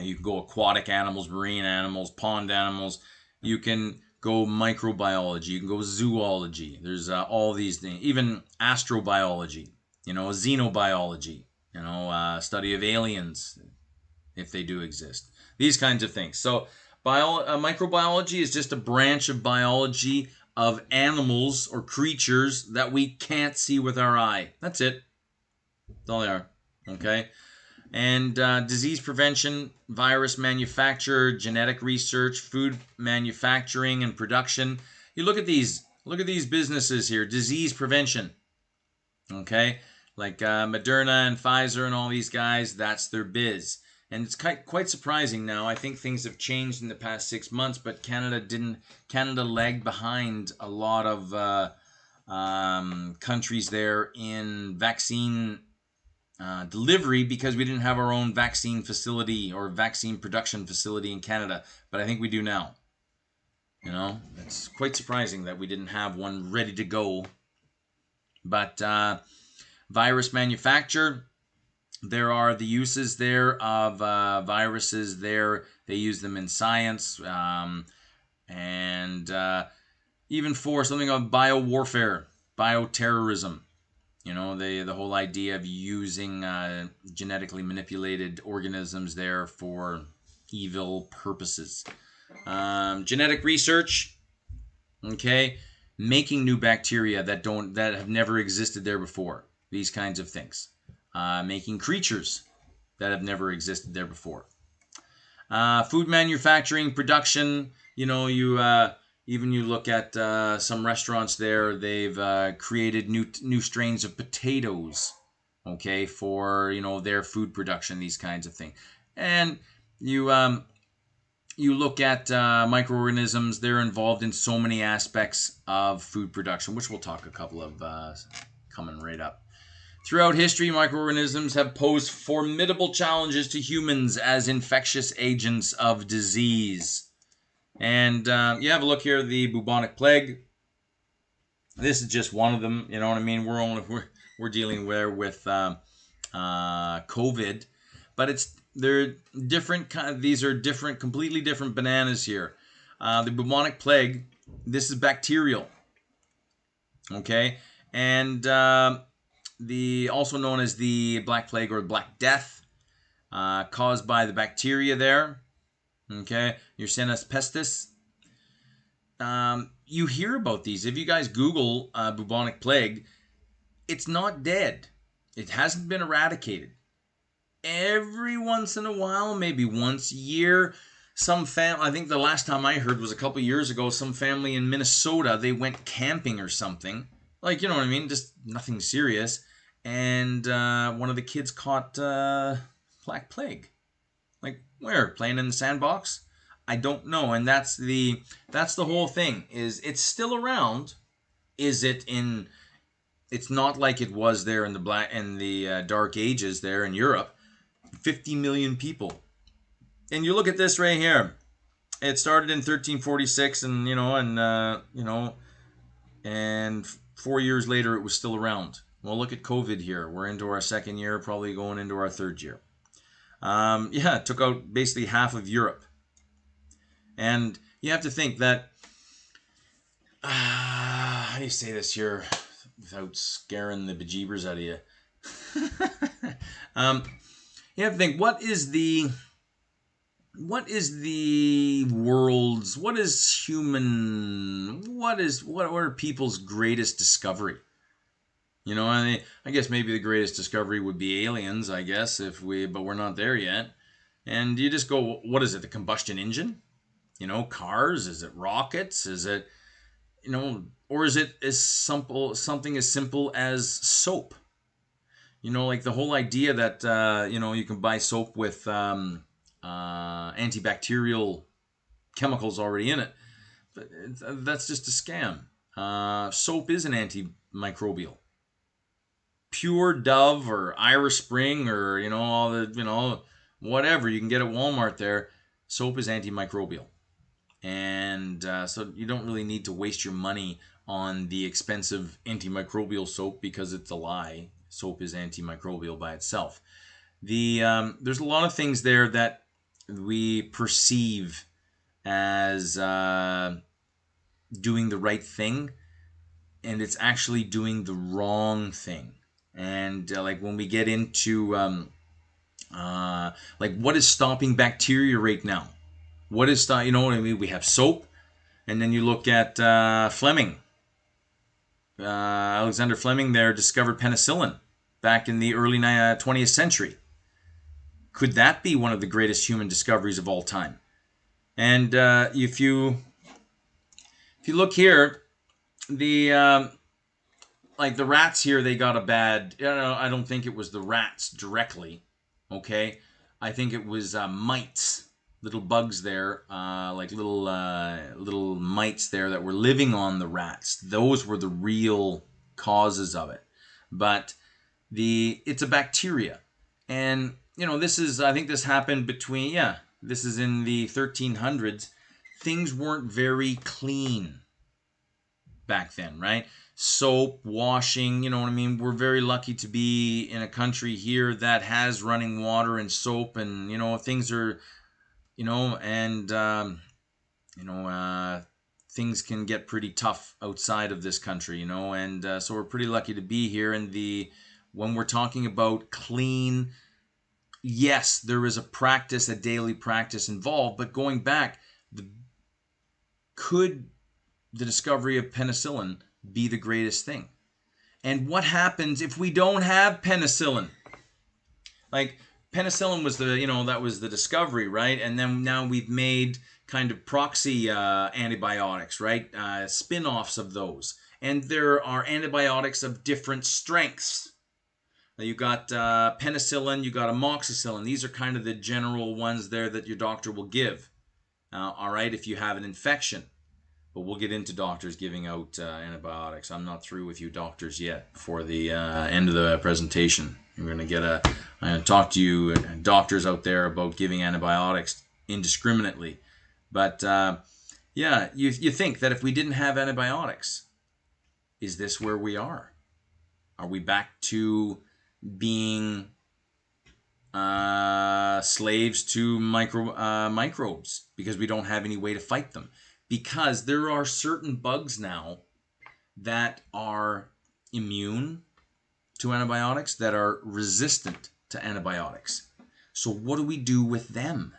you can go aquatic animals, marine animals, pond animals. You can go microbiology. You can go zoology. There's all these things. Even astrobiology. You know, xenobiology. You know, study of aliens, if they do exist. These kinds of things. So, microbiology is just a branch of biology of animals or creatures that we can't see with our eye. That's it. That's all they are. Okay? And disease prevention, virus manufacture, genetic research, food manufacturing and production. You look at these businesses here. Disease prevention, okay, like Moderna and Pfizer and all these guys. That's their biz, and it's quite surprising now. I think things have changed in the past 6 months, but Canada lagged behind a lot of countries there in vaccine delivery, because we didn't have our own vaccine facility or vaccine production facility in Canada, but I think we do now. You know, it's quite surprising that we didn't have one ready to go. But virus manufacture, there are the uses there of viruses there. They use them in science, and even for something of biowarfare, bioterrorism. You know, the whole idea of using genetically manipulated organisms there for evil purposes. Genetic research, okay. making new bacteria that have never existed there before. These kinds of things, making creatures that have never existed there before. Food manufacturing, production. Even you look at some restaurants there. They've created new strains of potatoes, okay, for their food production. These kinds of things, and you look at microorganisms. They're involved in so many aspects of food production, which we'll talk a couple of coming right up. Throughout history, microorganisms have posed formidable challenges to humans as infectious agents of disease. And you have a look here, the bubonic plague. This is just one of them. You know what I mean? We're dealing with COVID, but they're different. These are different, completely different bananas here. The bubonic plague. This is bacterial. Okay, and the also known as the Black Plague or Black Death, caused by the bacteria there. Okay, Yersinia pestis. You hear about these. If you guys Google bubonic plague, it's not dead. It hasn't been eradicated. Every once in a while, maybe once a year, I think the last time I heard was a couple years ago, some family in Minnesota, they went camping or something. Like, you know what I mean? Just nothing serious. And one of the kids caught Black Plague. Like, where? Playing in the sandbox? I don't know. And that's the whole thing. Is it's still around? It's not like it was there in the Dark Ages there in Europe. 50 million people. And you look at this right here. It started in 1346, and 4 years later it was still around. Well, look at COVID here. We're into our second year, probably going into our third year. It took out basically half of Europe. And you have to think that, how do you say this here without scaring the bejeebers out of you? You have to think, what are people's greatest discovery? I guess maybe the greatest discovery would be aliens, I guess, but we're not there yet. And you just go, what is it, the combustion engine? Cars? Is it rockets? Is it, or is it something as simple as soap? Like the whole idea that, you can buy soap with antibacterial chemicals already in it. But that's just a scam. Soap is an antimicrobial. Pure Dove or Irish Spring or, all the, whatever you can get at Walmart there, soap is antimicrobial. And so you don't really need to waste your money on the expensive antimicrobial soap because it's a lie. Soap is antimicrobial by itself. There's a lot of things there that we perceive as doing the right thing, and it's actually doing the wrong thing. And like when we get into like what is stopping bacteria right now? What is what I mean? We have soap, and then you look at Fleming. Alexander Fleming there discovered penicillin back in the early 20th century. Could that be one of the greatest human discoveries of all time? And if you look here, the like the rats here, they got a bad. I don't think it was the rats directly. Okay, I think it was mites, little bugs there, like little mites there that were living on the rats. Those were the real causes of it. But it's a bacteria, and I think this happened this is in the 1300s. Things weren't very clean back then, right? Soap, washing, you know what I mean? We're very lucky to be in a country here that has running water and soap, and things are, and things can get pretty tough outside of this country, and so we're pretty lucky to be here. And when we're talking about clean, yes, there is a daily practice involved, but going back, could the discovery of penicillin be the greatest thing? And what happens if we don't have penicillin? Like, penicillin was that was the discovery, right? And then now we've made kind of proxy antibiotics, right? Spin-offs of those. And there are antibiotics of different strengths. You got penicillin, you got amoxicillin. These are kind of the general ones there that your doctor will give. All right, if you have an infection. But we'll get into doctors giving out antibiotics. I'm not through with you doctors yet before the end of the presentation. I'm going to talk to you doctors out there about giving antibiotics indiscriminately. But yeah, you think that if we didn't have antibiotics, is this where we are? Are we back to being slaves to microbes because we don't have any way to fight them? Because there are certain bugs now that are immune to antibiotics, that are resistant to antibiotics. So what do we do with them?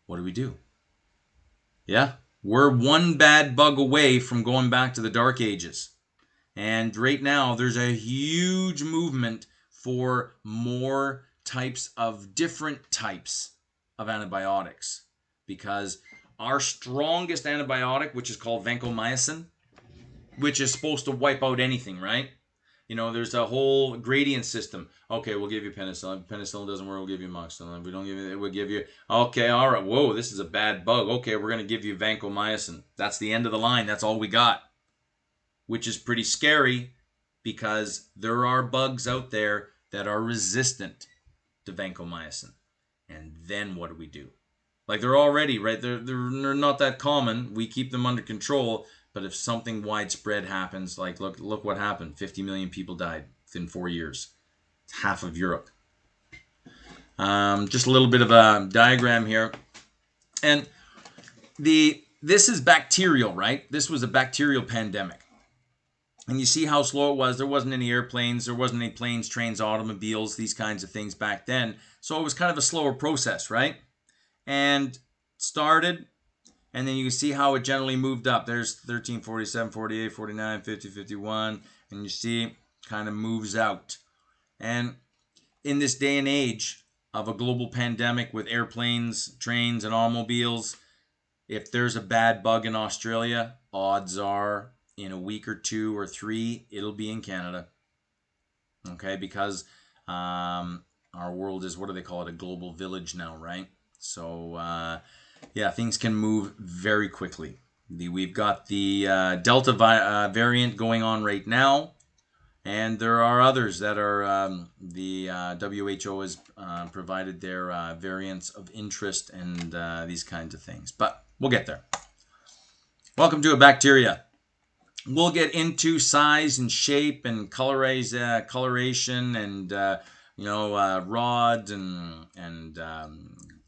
What do we do? Yeah, we're one bad bug away from going back to the Dark Ages. And right now, there's a huge movement for more different types of antibiotics. Because our strongest antibiotic, which is called vancomycin, which is supposed to wipe out anything, right? There's a whole gradient system. Okay, we'll give you penicillin. If penicillin doesn't work, we'll give you amoxicillin. If we don't give you, we'll give you. Okay, all right. Whoa, this is a bad bug. Okay, we're going to give you vancomycin. That's the end of the line. That's all we got. Which is pretty scary because there are bugs out there that are resistant to vancomycin. And then what do we do? Like, they're already, right? They're not that common. We keep them under control. But if something widespread happens, like look what happened. 50 million people died within 4 years. It's half of Europe. Just a little bit of a diagram here. And this is bacterial, right? This was a bacterial pandemic. And you see how slow it was. There wasn't any airplanes. There wasn't any planes, trains, automobiles, these kinds of things back then. So it was kind of a slower process, right? And started, and then you can see how it generally moved up. There's 13, 47, 48, 49, 50, 51, and you see kind of moves out. And in this day and age of a global pandemic with airplanes, trains, and automobiles, if there's a bad bug in Australia, odds are in a week or 2 or 3, it'll be in Canada. Okay, because our world is, what do they call it, a global village now, right? So, yeah, things can move very quickly. We've got the Delta variant going on right now, and there are others that are, the WHO has provided their variants of interest and these kinds of things. But we'll get there. Welcome to a bacteria. We'll get into size and shape and coloration and, rods and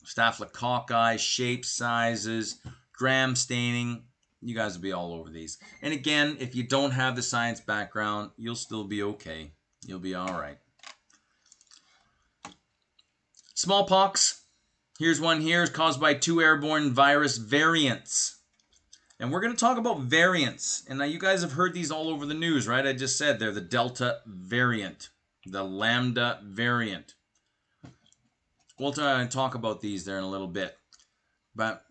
staphylococci, shapes, sizes, gram staining. You guys will be all over these. And again, if you don't have the science background, you'll still be okay. You'll be all right. Smallpox. Here's one here. It's caused by 2 airborne virus variants. And we're going to talk about variants. And now you guys have heard these all over the news, right? I just said they're the Delta variant, the Lambda variant. We'll talk about these there in a little bit. But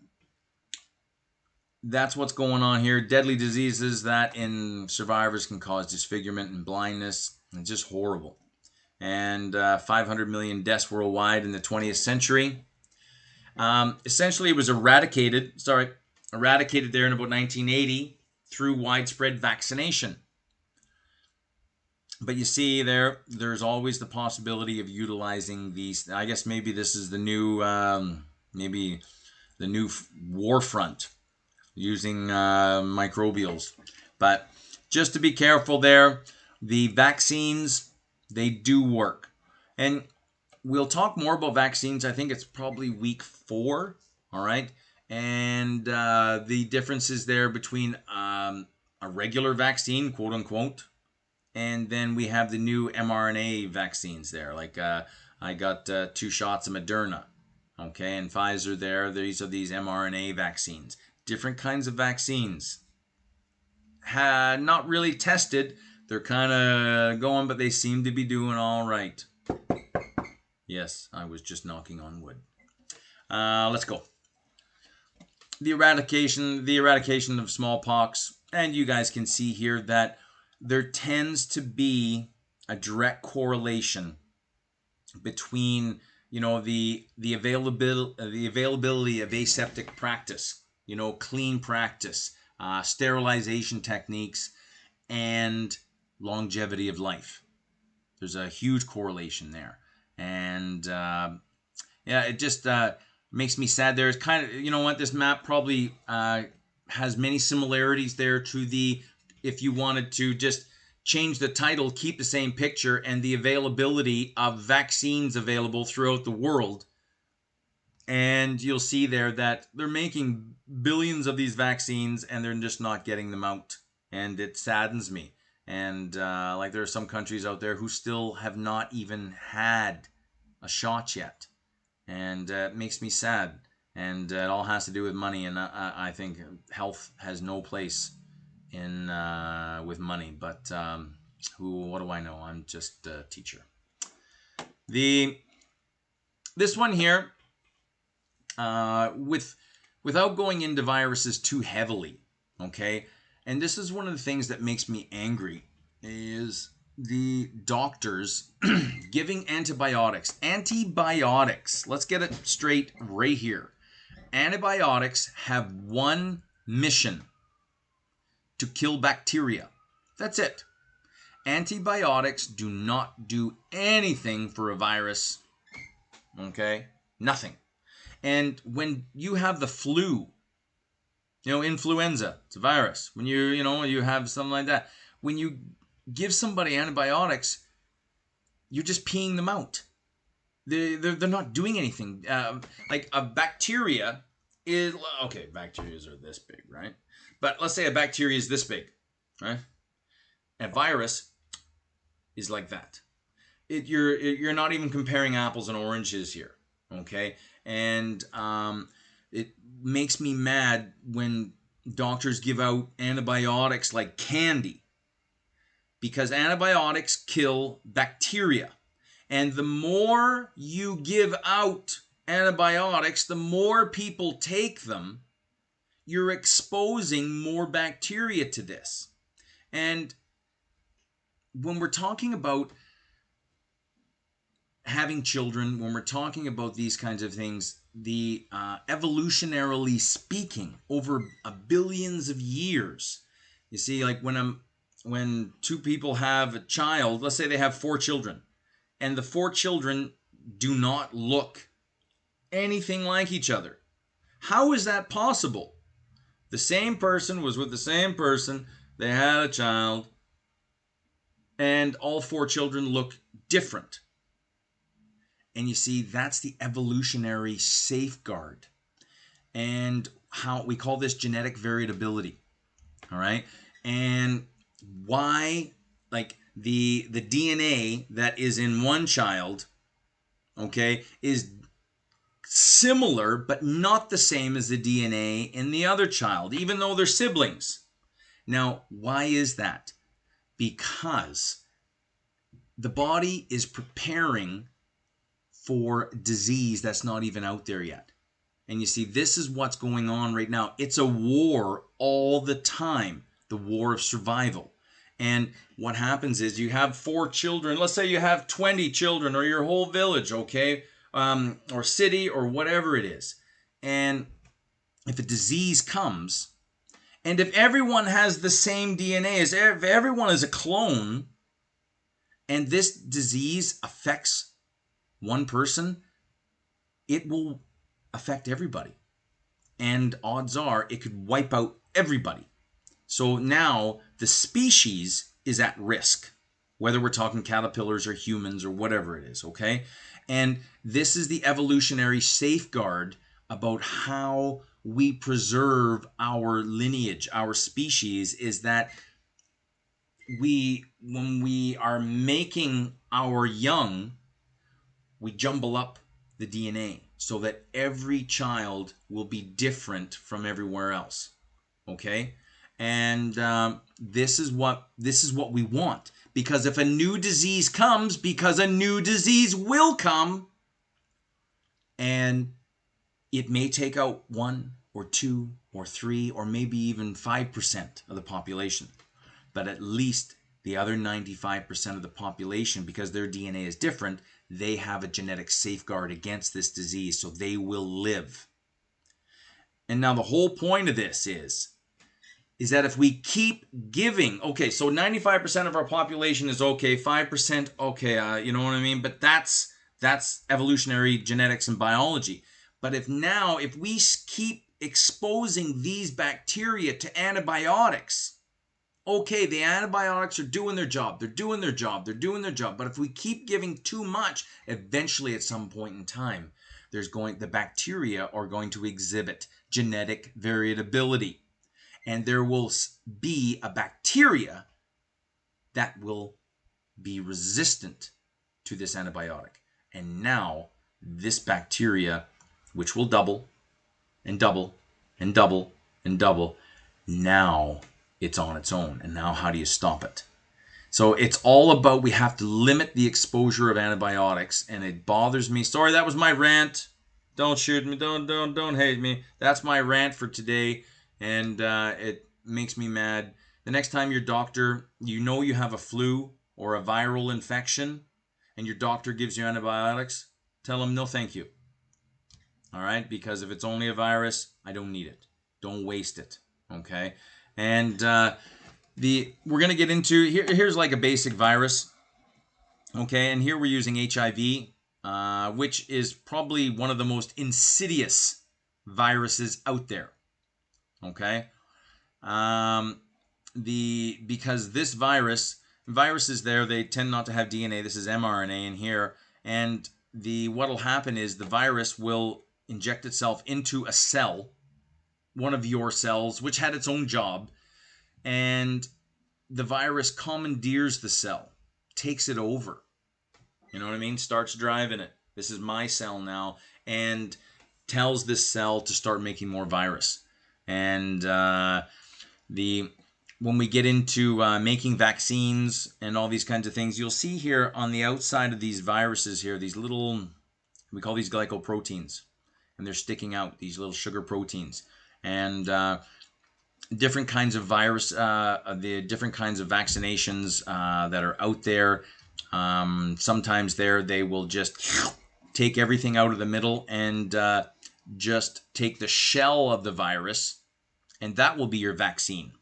that's what's going on here. Deadly diseases that in survivors can cause disfigurement and blindness. It's just horrible. And 500 million deaths worldwide in the 20th century. Essentially, it was eradicated there in about 1980 through widespread vaccination. But you see there's always the possibility of utilizing these. I guess maybe this is the new, war front, using microbials. But just to be careful there, the vaccines, they do work. And we'll talk more about vaccines. I think it's probably week 4, all right? And the differences there between a regular vaccine, quote unquote, and then we have the new mRNA vaccines there. Like I got 2 shots of Moderna, okay, and Pfizer there. These are these mRNA vaccines. Different kinds of vaccines, not really tested. They're kind of going, but they seem to be doing all right. Yes, I was just knocking on wood. Let's go. The eradication of smallpox, and you guys can see here that there tends to be a direct correlation between the availability of aseptic practice, clean practice, sterilization techniques, and longevity of life. There's a huge correlation there, and yeah, it just makes me sad. There's kind of, this map probably has many similarities there to if you wanted to just change the title, keep the same picture, and the availability of vaccines available throughout the world. And you'll see there that they're making billions of these vaccines and they're just not getting them out. And it saddens me. And like there are some countries out there who still have not even had a shot yet. And it makes me sad. And it all has to do with money. And I think health has no place in with money. But what do I know? I'm just a teacher. This one here, without going into viruses too heavily, okay? And this is one of the things that makes me angry, is the doctors giving antibiotics. Antibiotics, let's get it straight right here. Antibiotics have one mission: to kill bacteria. That's it. Antibiotics do not do anything for a virus. Okay? Nothing. And when you have the flu, influenza, it's a virus. When you have something like that, when you give somebody antibiotics, you're just peeing them out. They're not doing anything. Like a bacteria is, okay, bacteria are this big, right? But let's say a bacteria is this big, right? A virus is like that. You're not even comparing apples and oranges here, okay? And it makes me mad when doctors give out antibiotics like candy, because antibiotics kill bacteria. And the more you give out antibiotics, the more people take them, you're exposing more bacteria to this. And when we're talking about having children, when we're talking about these kinds of things, the evolutionarily speaking, over billions of years, you see, like when two people have a child, let's say they have 4 children, and the 4 children do not look anything like each other. How is that possible? The same person was with the same person, they had a child, and all 4 children look different. And you see, that's the evolutionary safeguard. And how we call this genetic variability. All right? And why, like, the DNA that is in one child, okay, is similar but not the same as the DNA in the other child, even though they're siblings. Now, why is that? Because the body is preparing for disease that's not even out there yet. And you see, this is what's going on right now. It's a war all the time, the war of survival. And what happens is you have 4 children. Let's say you have 20 children, or your whole village, okay, or city, or whatever it is. And if a disease comes, and if everyone has the same DNA, if everyone is a clone, and this disease affects one person, it will affect everybody. And odds are it could wipe out everybody. So now the species is at risk, whether we're talking caterpillars or humans or whatever it is, okay? And this is the evolutionary safeguard about how we preserve our lineage, our species, is that when we are making our young, we jumble up the DNA so that every child will be different from everywhere else, okay? And this is what we want. Because if a new disease comes, because a new disease will come, and it may take out 1 or 2 or 3 or maybe even 5% of the population. But at least the other 95% of the population, because their DNA is different, they have a genetic safeguard against this disease, so they will live. And now the whole point of this is that if we keep giving, okay, so 95% of our population is okay, 5%, okay, you know what I mean? But that's evolutionary genetics and biology. But if we keep exposing these bacteria to antibiotics, okay, the antibiotics are doing their job. They're doing their job. But if we keep giving too much, eventually at some point in time, the bacteria are going to exhibit genetic variability. And there will be a bacteria that will be resistant to this antibiotic. And now this bacteria, which will double and double and double and double, now it's on its own. And now how do you stop it? So it's all about, we have to limit the exposure of antibiotics, and it bothers me. Sorry, that was my rant. Don't shoot me. Don't hate me. That's my rant for today, and it makes me mad. The next time your doctor, you have a flu or a viral infection, and your doctor gives you antibiotics, tell him no thank you. All right? Because if it's only a virus, I don't need it. Don't waste it. Okay? And we're going to get into, here's like a basic virus. Okay? And here we're using HIV, which is probably one of the most insidious viruses out there. Okay? Because this viruses there, they tend not to have DNA. This is mRNA in here. And what'll happen is the virus will inject itself into a cell, one of your cells, which had its own job, and the virus commandeers the cell, takes it over. You know what I mean? Starts driving it. This is my cell now, and tells this cell to start making more virus. And when we get into making vaccines and all these kinds of things, you'll see here on the outside of these viruses here, these little, we call these glycoproteins, and they're sticking out, these little sugar proteins. And different kinds of virus, the different kinds of vaccinations that are out there, sometimes they will just take everything out of the middle and just take the shell of the virus, and that will be your vaccine.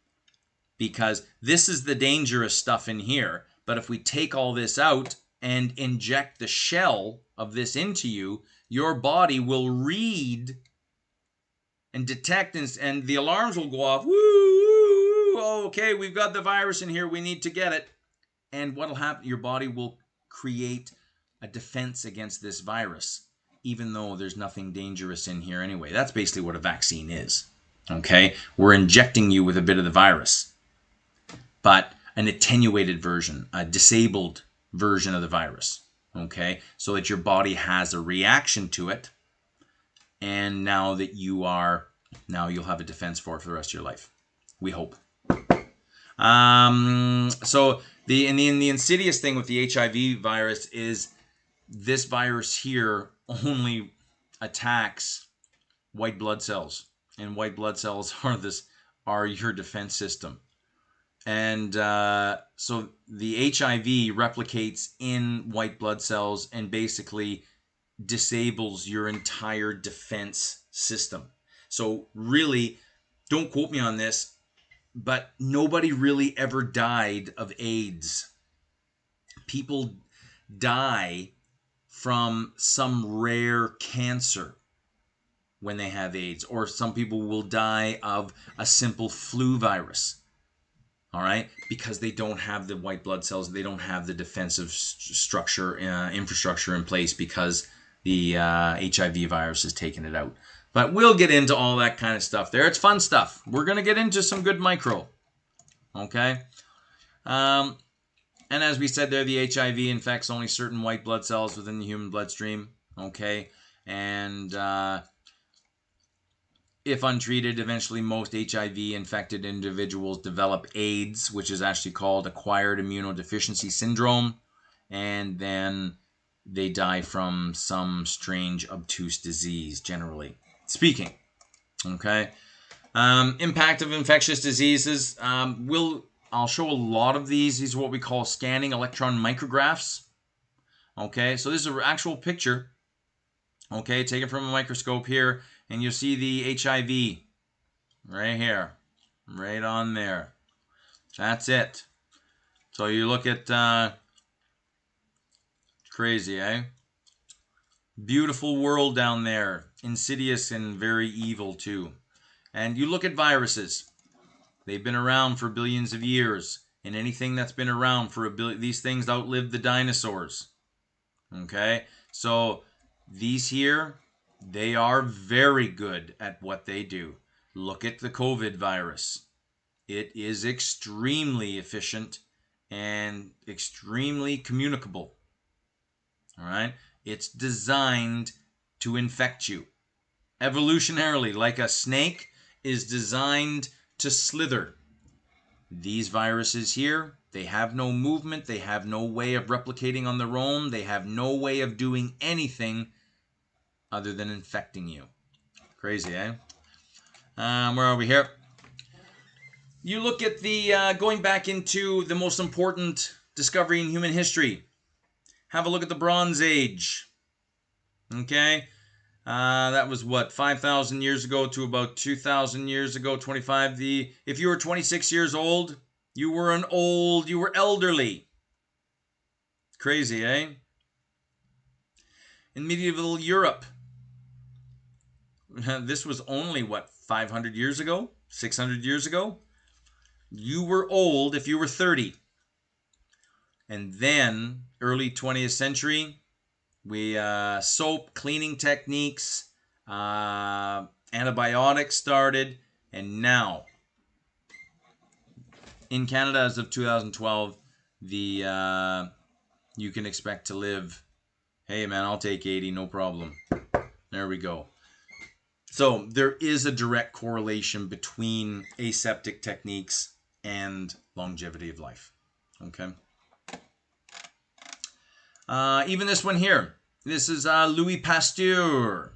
Because this is the dangerous stuff in here. But if we take all this out and inject the shell of this into you, your body will read and detect, and the alarms will go off. Woo! Okay, we've got the virus in here. We need to get it. And what'll happen? Your body will create a defense against this virus, even though there's nothing dangerous in here anyway. That's basically what a vaccine is. Okay? We're injecting you with a bit of the virus, but an attenuated version, a disabled version of the virus. Okay? So that your body has a reaction to it, and now you'll have a defense for the rest of your life. We hope. So the insidious thing with the HIV virus is this virus here only attacks white blood cells, and white blood cells are your defense system. And so the HIV replicates in white blood cells and basically disables your entire defense system. So really, don't quote me on this, but nobody really ever died of AIDS. People die from some rare cancer when they have AIDS, or some people will die of a simple flu virus. All right, because they don't have the white blood cells, they don't have the defensive infrastructure in place, because the HIV virus has taken it out. But we'll get into all that kind of stuff there. It's fun stuff. We're going to get into some good micro. Okay? And as we said there, the HIV infects only certain white blood cells within the human bloodstream. Okay? And if untreated, eventually most HIV-infected individuals develop AIDS, which is actually called acquired immunodeficiency syndrome, and then they die from some strange obtuse disease, generally speaking. Okay. Impact of infectious diseases. I'll show a lot of these. These are what we call scanning electron micrographs. Okay, so this is an actual picture. Okay, taken from a microscope here, and you'll see the HIV right here, right on there. That's it. So you look at crazy, eh? Beautiful world down there, insidious and very evil too. And you look at viruses. They've been around for billions of years, and anything that's been around for these things outlived the dinosaurs. Okay, so these here, they are very good at what they do. Look at the COVID virus. It is extremely efficient and extremely communicable. All right, it's designed to infect you. Evolutionarily, like a snake is designed to slither. These viruses here, they have no movement, they have no way of replicating on their own, they have no way of doing anything other than infecting you. Crazy, eh? Where are we here? You look at the, going back into the most important discovery in human history. Have a look at the Bronze Age. Okay? That was what, 5,000 years ago to about 2,000 years ago, 25. If you were 26 years old, you were elderly. Crazy, eh? In medieval Europe, this was only, what, 500 years ago? 600 years ago? You were old if you were 30. And then, early 20th century, soap, cleaning techniques, antibiotics started, and now, in Canada as of 2012, you can expect to live, hey man, I'll take 80, no problem. There we go. So there is a direct correlation between aseptic techniques and longevity of life. Okay. Even this one here. This is Louis Pasteur.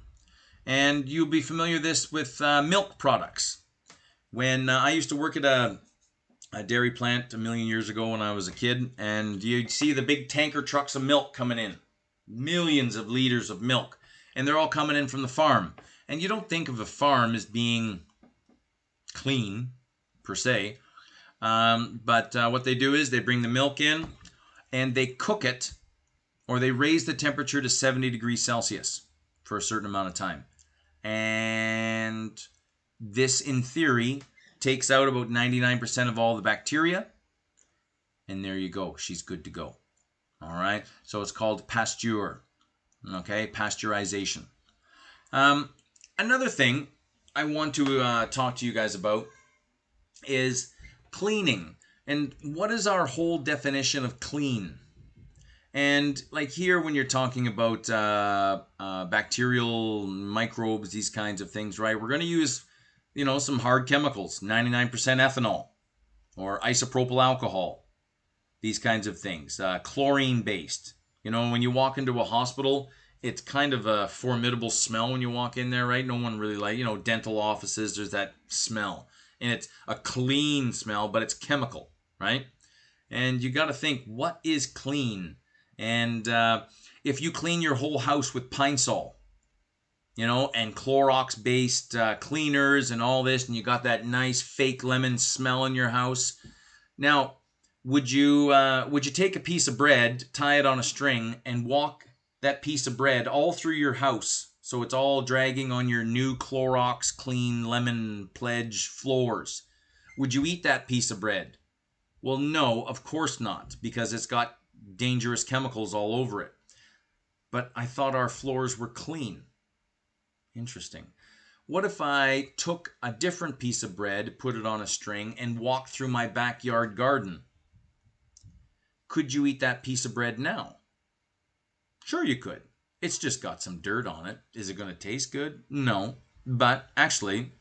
And you'll be familiar with milk products. When I used to work at a dairy plant a million years ago when I was a kid, and you'd see the big tanker trucks of milk coming in. Millions of liters of milk. And they're all coming in from the farm. And you don't think of a farm as being clean, per se. But what they do is they bring the milk in and they cook it, or they raise the temperature to 70 degrees Celsius for a certain amount of time. And this, in theory, takes out about 99% of all the bacteria. And there you go. She's good to go. All right. So it's called Pasteur. Okay. Pasteurization. Another thing I want to talk to you guys about is cleaning. And what is our whole definition of clean? And like here, when you're talking about bacterial microbes, these kinds of things, right? We're going to use, some hard chemicals, 99% ethanol or isopropyl alcohol, these kinds of things, chlorine-based. When you walk into a hospital, it's kind of a formidable smell when you walk in there, right? No one really dental offices, there's that smell. And it's a clean smell, but it's chemical, right? And you got to think, what is clean? And if you clean your whole house with Pine Sol, and Clorox-based cleaners and all this, and you got that nice fake lemon smell in your house. Now, would you take a piece of bread, tie it on a string, and walk that piece of bread all through your house so it's all dragging on your new Clorox clean lemon pledge floors? Would you eat that piece of bread? Well, no, of course not, because it's got dangerous chemicals all over it. But I thought our floors were clean. Interesting. What if I took a different piece of bread, put it on a string, and walked through my backyard garden? Could you eat that piece of bread now? Sure you could. It's just got some dirt on it. Is it going to taste good? No. But actually,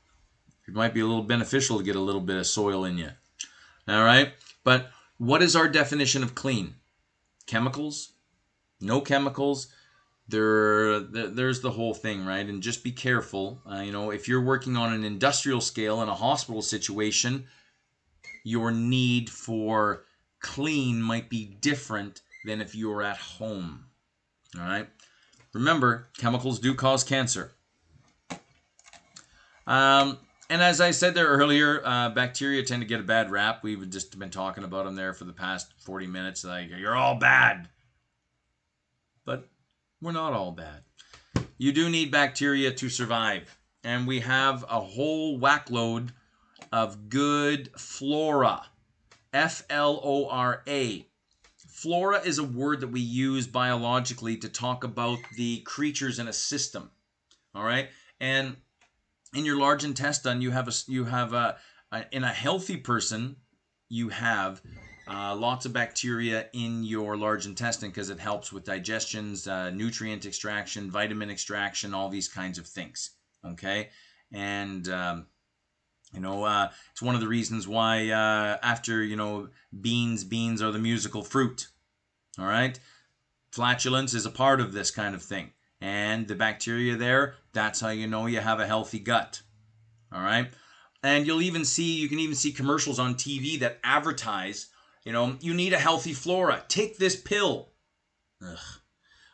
it might be a little beneficial to get a little bit of soil in you. All right? But what is our definition of clean? Chemicals? No chemicals? There's the whole thing, right? And just be careful. If you're working on an industrial scale in a hospital situation, your need for clean might be different than if you're at home. All right? Remember, chemicals do cause cancer. And as I said there earlier, bacteria tend to get a bad rap. We've just been talking about them there for the past 40 minutes. Like, you're all bad. But we're not all bad. You do need bacteria to survive. And we have a whole whack load of good flora. Flora. Flora is a word that we use biologically to talk about the creatures in a system. All right? And in your large intestine, in a healthy person, you have lots of bacteria in your large intestine because it helps with digestions, nutrient extraction, vitamin extraction, all these kinds of things. Okay, and it's one of the reasons why after beans are the musical fruit. All right, flatulence is a part of this kind of thing. And the bacteria there, that's how you know you have a healthy gut. All right? And you can even see commercials on TV that advertise, you need a healthy flora. Take this pill. Ugh.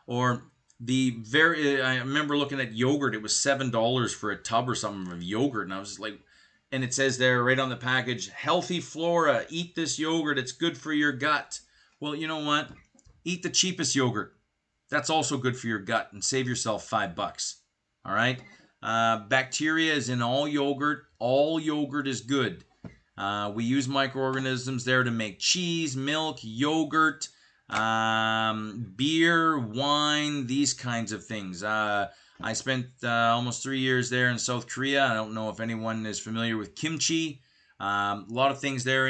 Or I remember looking at yogurt. It was $7 for a tub or something of yogurt. And I was just like, and it says there right on the package, healthy flora, eat this yogurt. It's good for your gut. Well, you know what? Eat the cheapest yogurt. That's also good for your gut, and save yourself $5. All right? Bacteria is in all yogurt. All yogurt is good. We use microorganisms there to make cheese, milk, yogurt, beer, wine, these kinds of things. I spent almost 3 years there in South Korea. I don't know if anyone is familiar with kimchi. A lot of things there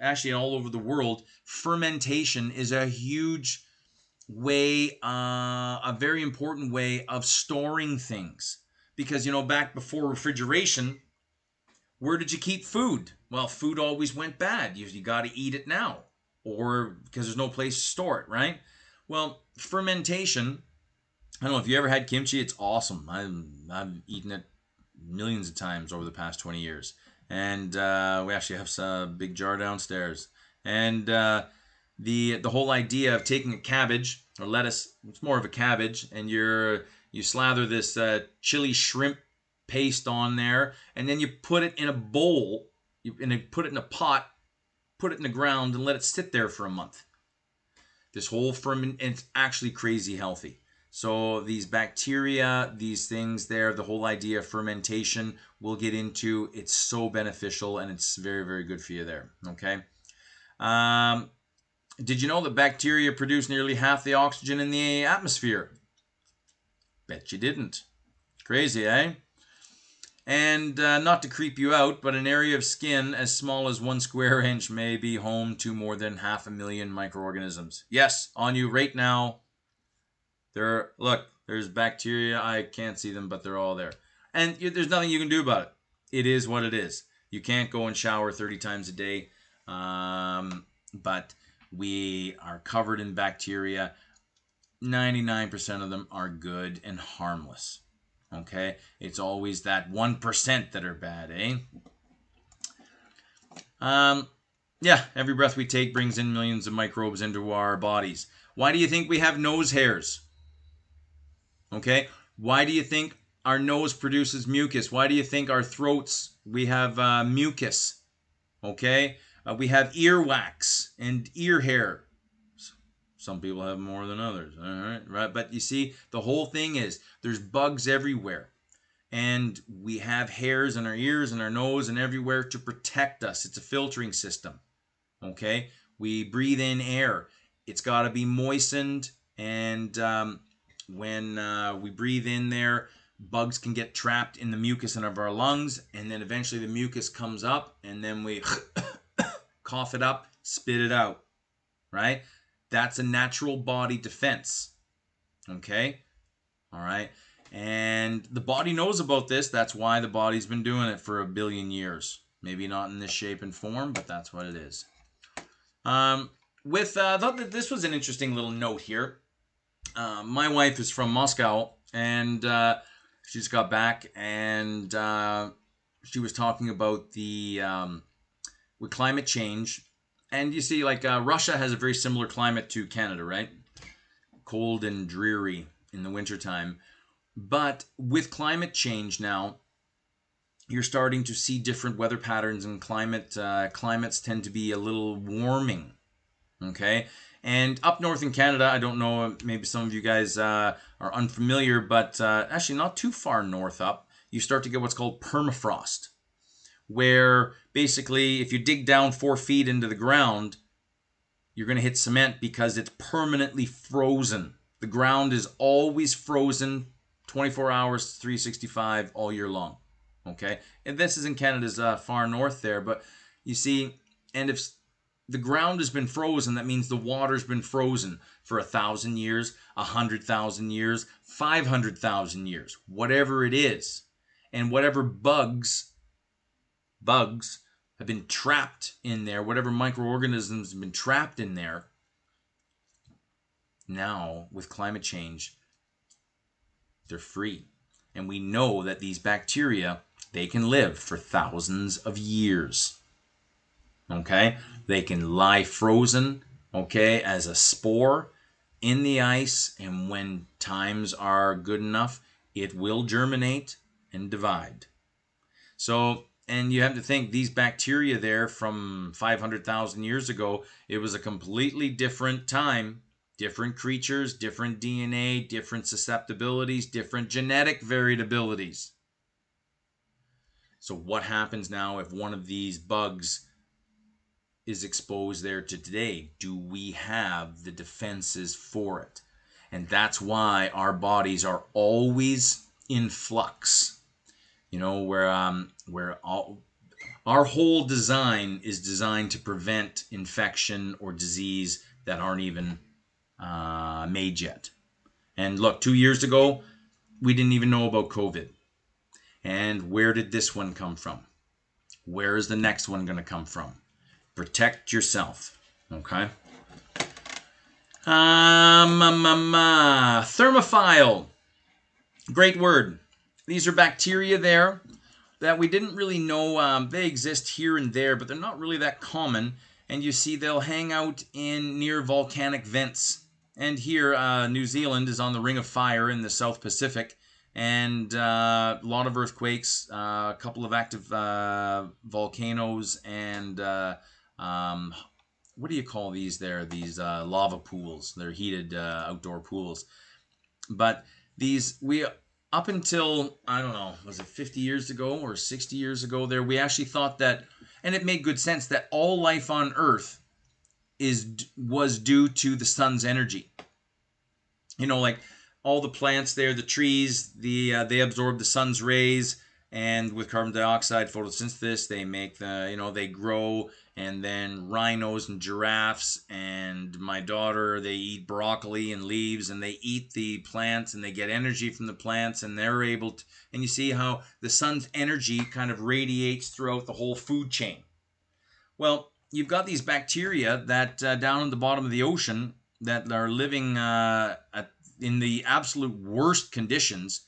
actually all over the world. Fermentation is a huge way, a very important way of storing things. Because, back before refrigeration, where did you keep food? Well, food always went bad. You got to eat it now, or because there's no place to store it, right? Well, fermentation, I don't know if you ever had kimchi. It's awesome. I've eaten it millions of times over the past 20 years. And we actually have a big jar downstairs. And the whole idea of taking a cabbage or lettuce, it's more of a cabbage, and you slather this chili shrimp paste on there, and then you put it in a bowl, and then put it in a pot, put it in the ground, and let it sit there for a month. This whole ferment, and it's actually crazy healthy. So these bacteria, these things there, the whole idea of fermentation, we'll get into. It's so beneficial, and it's very, very good for you there. Okay. Did you know that bacteria produce nearly half the oxygen in the atmosphere? Bet you didn't. Crazy, eh? And not to creep you out, but an area of skin as small as 1 square inch may be home to more than 500,000 microorganisms. Yes, on you right now. There's bacteria. I can't see them, but they're all there. And there's nothing you can do about it. It is what it is. You can't go and shower 30 times a day. But we are covered in bacteria. 99% of them are good and harmless. Okay? It's always that 1% that are bad, eh? Every breath we take brings in millions of microbes into our bodies. Why do you think we have nose hairs? Okay? Why do you think our nose produces mucus? Why do you think our throats, we have mucus? Okay? We have earwax and ear hair. Some people have more than others. All right? But you see, the whole thing is there's bugs everywhere. And we have hairs in our ears and our nose and everywhere to protect us. It's a filtering system. Okay? We breathe in air. It's got to be moistened. And when we breathe in there, bugs can get trapped in the mucus in our lungs. And then eventually the mucus comes up. And then we cough it up, spit it out. Right? That's a natural body defense. Okay? All right? And the body knows about this. That's why the body's been doing it for 1 billion years. Maybe not in this shape and form, but that's what it is. I thought that this was an interesting little note here. My wife is from Moscow, and she just got back, and she was talking about the with climate change. And you see, like Russia has a very similar climate to Canada, right? Cold and dreary in the wintertime. But with climate change now, you're starting to see different weather patterns, and climates tend to be a little warming. Okay, and up north in Canada, I don't know, maybe some of you guys are unfamiliar, but actually not too far north up, you start to get what's called permafrost, where basically if you dig down 4 feet into the ground, you're going to hit cement because it's permanently frozen. The ground is always frozen 24 hours, 365 all year long. Okay, and this is in Canada's far north there, but you see, and if the ground has been frozen, that means the water's been frozen for 1,000 years, 100,000 years, 500,000 years, whatever it is. And whatever bugs have been trapped in there, whatever microorganisms have been trapped in there, now with climate change, they're free. And we know that these bacteria, they can live for thousands of years. Okay, they can lie frozen, okay, as a spore in the ice, and when times are good enough, it will germinate and divide. So, and you have to think, these bacteria there from 500,000 years ago, it was a completely different time, different creatures, different DNA, different susceptibilities, different genetic variabilities. So what happens now if one of these bugs is exposed there to today? Do we have the defenses for it? And that's why our bodies are always in flux. You know, where our whole design is designed to prevent infection or disease that aren't even made yet. And look, 2 years ago, we didn't even know about COVID. And where did this one come from? Where is the next one going to come from? Protect yourself. Okay. Thermophile. Great word. These are bacteria there that we didn't really know. They exist here and there, but they're not really that common. And you see, they'll hang out in near volcanic vents. And here, New Zealand is on the Ring of Fire in the South Pacific, and a lot of earthquakes, a couple of active volcanoes, and what do you call these there? These lava pools. They're heated outdoor pools. But we up until, I don't know, was it 50 years ago or 60 years ago there, we actually thought that, and it made good sense, that all life on Earth was due to the sun's energy. You know, like all the plants there, the trees, they absorb the sun's rays, and with carbon dioxide photosynthesis, they make they grow. And then rhinos and giraffes and my daughter, they eat broccoli and leaves, and they eat the plants, and they get energy from the plants, and they're able to, and you see how the sun's energy kind of radiates throughout the whole food chain. Well, you've got these bacteria that down in the bottom of the ocean that are living in the absolute worst conditions,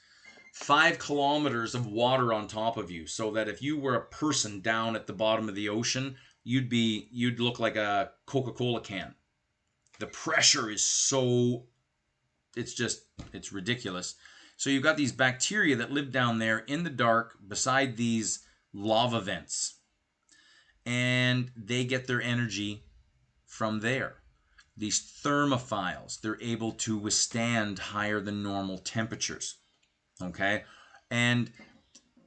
5 kilometers of water on top of you, so that if you were a person down at the bottom of the ocean, you'd look like a Coca-Cola can. The pressure is it's ridiculous. So you've got these bacteria that live down there in the dark beside these lava vents, and they get their energy from there. These thermophiles, they're able to withstand higher than normal temperatures. Okay, and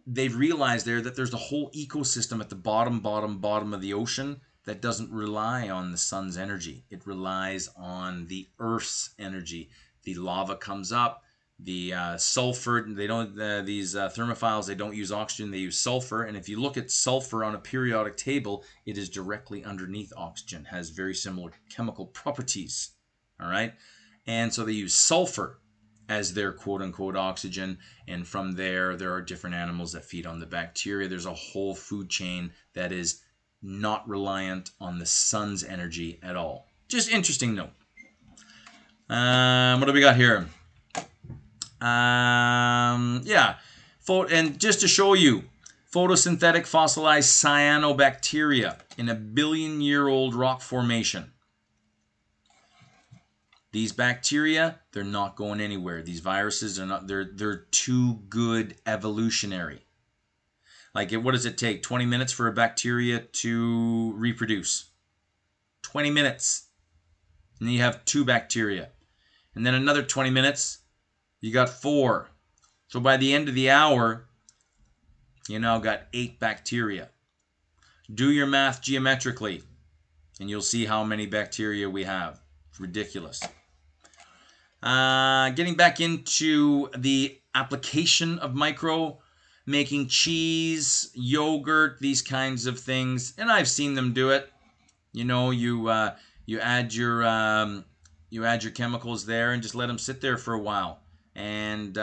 they've realized there that there's a whole ecosystem at the bottom of the ocean that doesn't rely on the sun's energy. It relies on the Earth's energy. The lava comes up, the sulfur. They don't these thermophiles. They don't use oxygen. They use sulfur. And if you look at sulfur on a periodic table, it is directly underneath oxygen. Has very similar chemical properties. All right, and so they use sulfur. as their quote-unquote oxygen, and from there are different animals that feed on the bacteria. There's a whole food chain that is not reliant on the sun's energy at all. Just interesting note. What do we got here? Yeah, and just to show you, photosynthetic fossilized cyanobacteria in a billion-year-old rock formation. These bacteria, they're not going anywhere. These viruses are not. They're too good evolutionary. Like, what does it take? 20 minutes for a bacteria to reproduce. 20 minutes. And then you have 2 bacteria. And then another 20 minutes, you got 4. So by the end of the hour, you now got 8 bacteria. Do your math geometrically, and you'll see how many bacteria we have. It's ridiculous. Getting back into the application of micro, making cheese, yogurt, these kinds of things, and I've seen them do it. You know, you add your chemicals there and just let them sit there for a while. And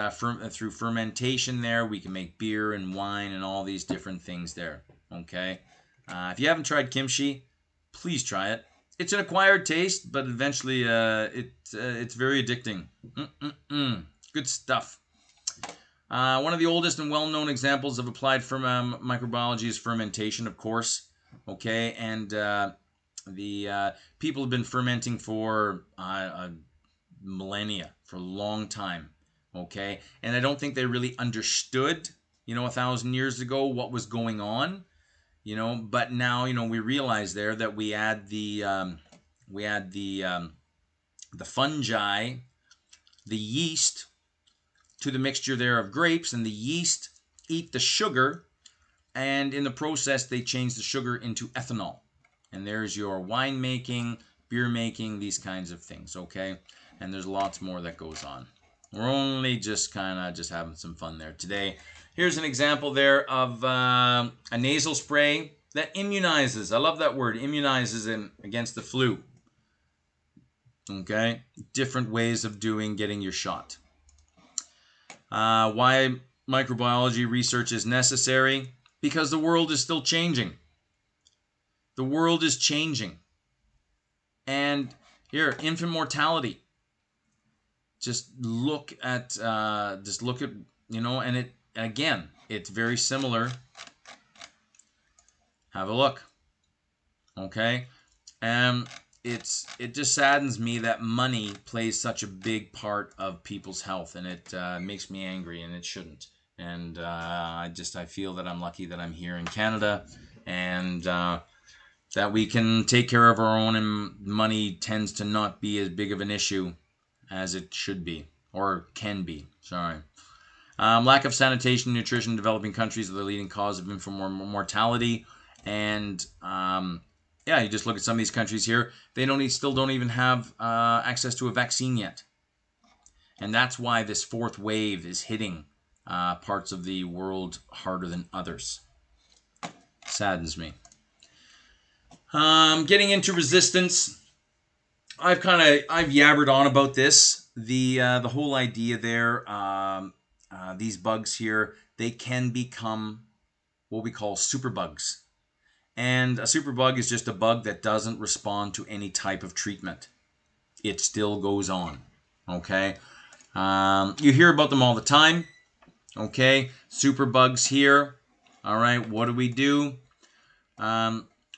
through fermentation there, we can make beer and wine and all these different things there. Okay, if you haven't tried kimchi, please try it. It's an acquired taste, but eventually it's very addicting. Good stuff. One of the oldest and well-known examples of applied microbiology is fermentation, of course. Okay, and the people have been fermenting for millennia, for a long time. Okay, and I don't think they really understood, 1,000 years ago, what was going on. But now, we realize there that we add the fungi, the yeast, to the mixture there of grapes, and the yeast eat the sugar, and in the process they change the sugar into ethanol, and there's your wine making, beer making, these kinds of things. Okay, and there's lots more that goes on. We're only just having some fun there today. Here's an example there of a nasal spray that immunizes. I love that word, immunizes against the flu. Okay, different ways of getting your shot. Why microbiology research is necessary? Because the world is still changing. The world is changing. And here, infant mortality. Just look at, and it, again, it's very similar. Have a look. Okay? It just saddens me that money plays such a big part of people's health, and it makes me angry, and it shouldn't. And I feel that I'm lucky that I'm here in Canada, and that we can take care of our own, and money tends to not be as big of an issue as it should be, or can be. Sorry. Lack of sanitation and nutrition in developing countries are the leading cause of infant mortality, and you just look at some of these countries here. They still don't even have access to a vaccine yet. And that's why this 4th wave is hitting parts of the world harder than others. Saddens me. Getting into resistance. I've yabbered on about this. The whole idea there, these bugs here, they can become what we call superbugs. And a superbug is just a bug that doesn't respond to any type of treatment. It still goes on. Okay? You hear about them all the time. Okay? Superbugs here. All right, what do?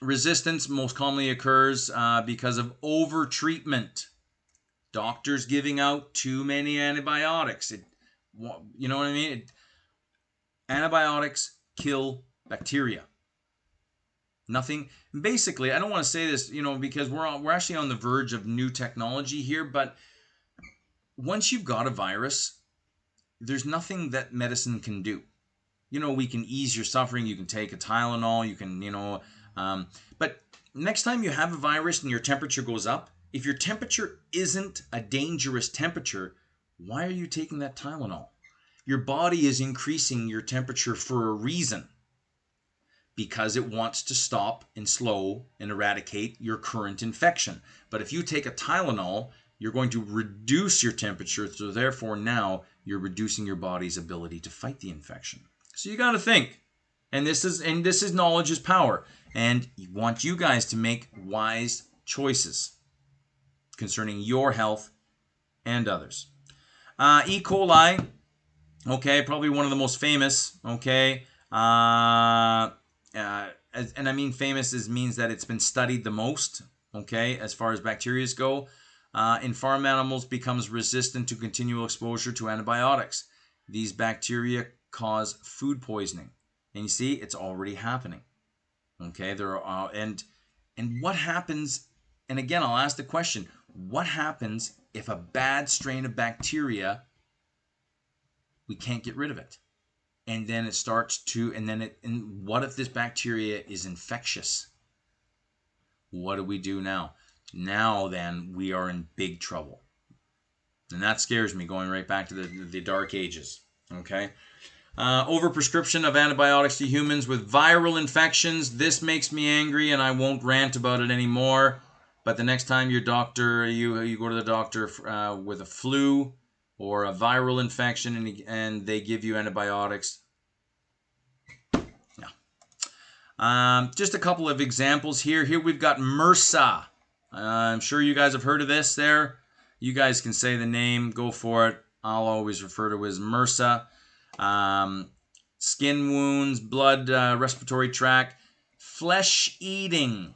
Resistance most commonly occurs because of over-treatment. Doctors giving out too many antibiotics. You know what I mean? Antibiotics kill bacteria. Nothing. Basically, I don't want to say this, because we're actually on the verge of new technology here, but once you've got a virus, there's nothing that medicine can do. We can ease your suffering. You can take a Tylenol. You can, but next time you have a virus and your temperature goes up, if your temperature isn't a dangerous temperature, why are you taking that Tylenol? Your body is increasing your temperature for a reason. Because it wants to stop and slow and eradicate your current infection. But if you take a Tylenol, you're going to reduce your temperature. So therefore now you're reducing your body's ability to fight the infection. So you got to think. And this is knowledge is power. And I want you guys to make wise choices concerning your health and others. E. coli, okay, probably one of the most famous, okay. And I mean famous means that it's been studied the most, okay, as far as bacteria go. In farm animals, becomes resistant to continual exposure to antibiotics. These bacteria cause food poisoning. And you see, it's already happening. Okay, there are and what happens? And again, I'll ask the question: what happens if a bad strain of bacteria, we can't get rid of it, and then it starts to, and what if this bacteria is infectious? What do we do now? Now then, we are in big trouble, and that scares me. Going right back to the dark ages. Okay. Overprescription of antibiotics to humans with viral infections. This makes me angry, and I won't rant about it anymore. But the next time you go to the doctor with a flu or a viral infection, and they give you antibiotics. Yeah. Just a couple of examples here. Here we've got MRSA. I'm sure you guys have heard of this. There, you guys can say the name. Go for it. I'll always refer to it as MRSA. Skin wounds, blood, respiratory tract, flesh eating,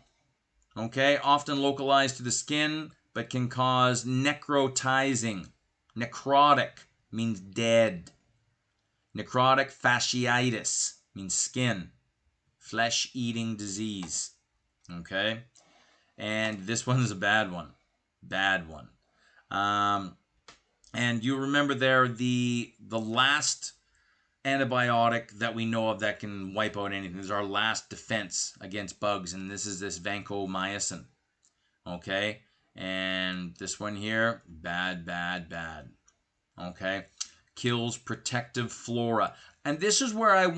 okay, often localized to the skin, but can cause necrotizing. Necrotic means dead. Necrotic fasciitis means skin. Flesh eating disease, okay, and this one is a bad one. And you remember there, the last antibiotic that we know of that can wipe out anything. This is our last defense against bugs, and this is this vancomycin. Okay, and this one here, bad. Okay, kills protective flora, and this is where I'm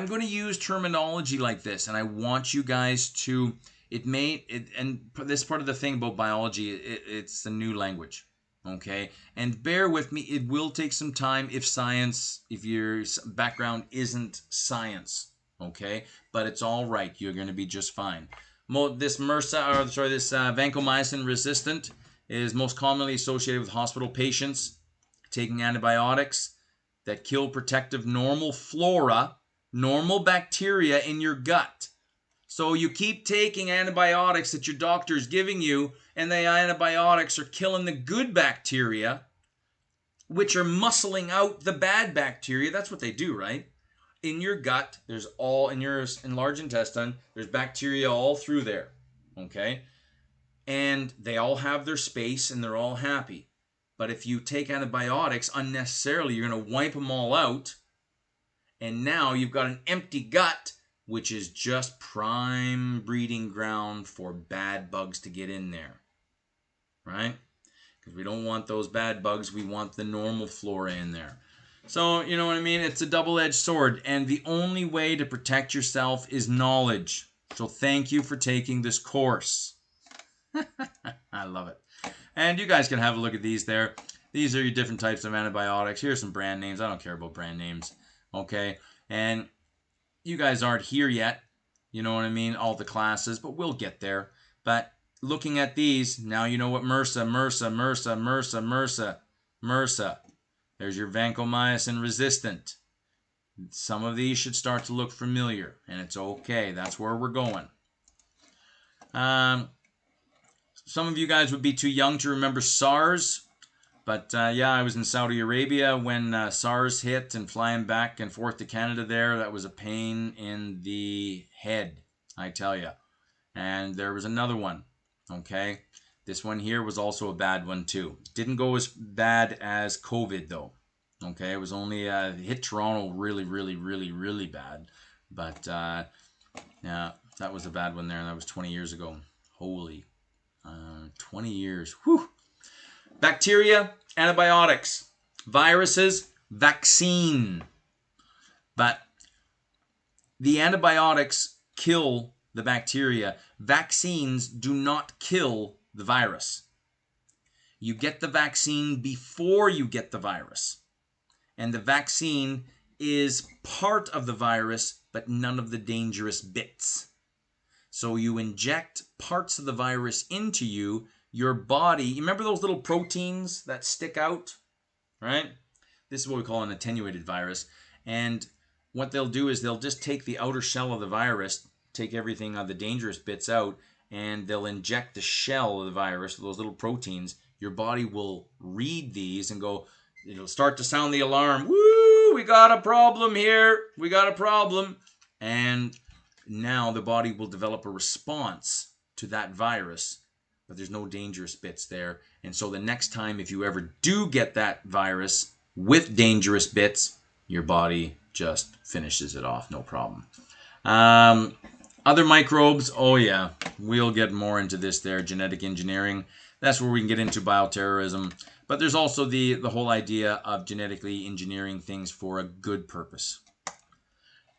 going to use terminology like this, and I want you guys to. And this part of the thing about biology, it's a new language. Okay, and bear with me, it will take some time if your background isn't science, okay, but it's all right, you're going to be just fine. This vancomycin resistant is most commonly associated with hospital patients taking antibiotics that kill protective normal flora, normal bacteria in your gut. So you keep taking antibiotics that your doctor is giving you, and the antibiotics are killing the good bacteria, which are muscling out the bad bacteria. That's what they do, right? In your gut, in your large intestine, there's bacteria all through there, okay? And they all have their space, and they're all happy. But if you take antibiotics unnecessarily, you're going to wipe them all out, and now you've got an empty gut, which is just prime breeding ground for bad bugs to get in there, right? Because we don't want those bad bugs. We want the normal flora in there. So, you know what I mean? It's a double-edged sword, and the only way to protect yourself is knowledge. So thank you for taking this course. I love it. And you guys can have a look at these there. These are your different types of antibiotics. Here's some brand names. I don't care about brand names, okay? And you guys aren't here yet, you know what I mean, all the classes, but we'll get there. But looking at these, now you know what MRSA. There's your vancomycin resistant. Some of these should start to look familiar, and it's okay. That's where we're going. Some of you guys would be too young to remember SARS. But yeah, I was in Saudi Arabia when SARS hit, and flying back and forth to Canada there, that was a pain in the head, I tell you. And there was another one, okay? This one here was also a bad one too. Didn't go as bad as COVID though, okay? It was only, hit Toronto really bad. But yeah, that was a bad one there, and that was 20 years ago. Holy, 20 years, whew. Bacteria, antibiotics. Viruses, vaccine. But the antibiotics kill the bacteria. Vaccines do not kill the virus. You get the vaccine before you get the virus. And the vaccine is part of the virus, but none of the dangerous bits. So you inject parts of the virus into you, your body. You remember those little proteins that stick out, right? This is what we call an attenuated virus. And what they'll do is they'll just take the outer shell of the virus, take everything of the dangerous bits out, and they'll inject the shell of the virus, those little proteins. Your body will read these and go, it'll start to sound the alarm. Woo, we got a problem here. We got a problem. And now the body will develop a response to that virus, but there's no dangerous bits there. And so the next time, if you ever do get that virus with dangerous bits, your body just finishes it off, no problem. Other microbes, oh yeah, we'll get more into this there, genetic engineering. That's where we can get into bioterrorism. But there's also the whole idea of genetically engineering things for a good purpose.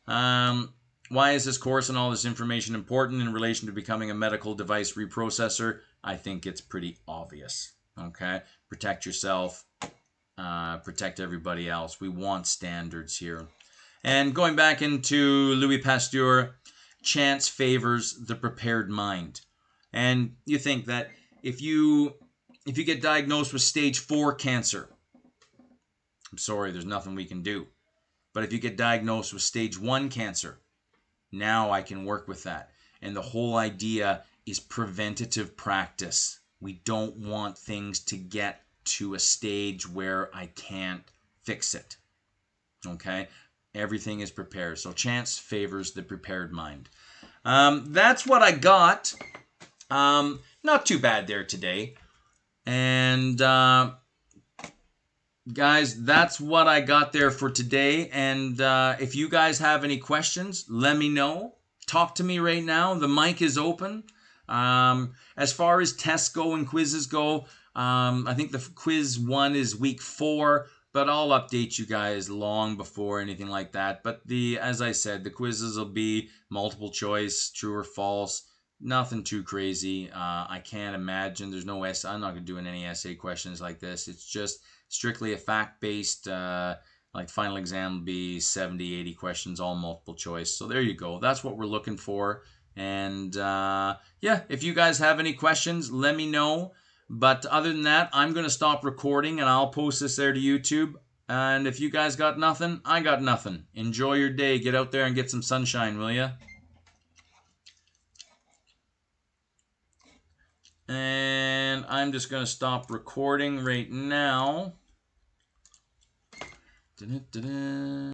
Why is this course and all this information important in relation to becoming a medical device reprocessor? I think it's pretty obvious. Okay, protect yourself, protect everybody else. We want standards here. And going back into Louis Pasteur, chance favors the prepared mind. And you think that if you get diagnosed with stage 4 cancer, I'm sorry, there's nothing we can do. But if you get diagnosed with stage 1 cancer, now I can work with that. And the whole idea is preventative practice. We don't want things to get to a stage where I can't fix it. Okay? Everything is prepared. So chance favors the prepared mind. That's what I got. Not too bad there today. And guys, that's what I got there for today. And if you guys have any questions, let me know. Talk to me right now. The mic is open. As far as tests go and quizzes go, I think the quiz 1 is week 4, but I'll update you guys long before anything like that. But as I said, the quizzes will be multiple choice, true or false. Nothing too crazy. I can't imagine. There's no essay. I'm not doing any essay questions like this. It's just strictly a fact-based, like final exam will be 70, 80 questions, all multiple choice. So there you go. That's what we're looking for. And yeah, if you guys have any questions, let me know. But other than that, I'm going to stop recording and I'll post this there to YouTube. And if you guys got nothing, I got nothing. Enjoy your day. Get out there and get some sunshine, will ya? And I'm just going to stop recording right now. Da-da-da-da.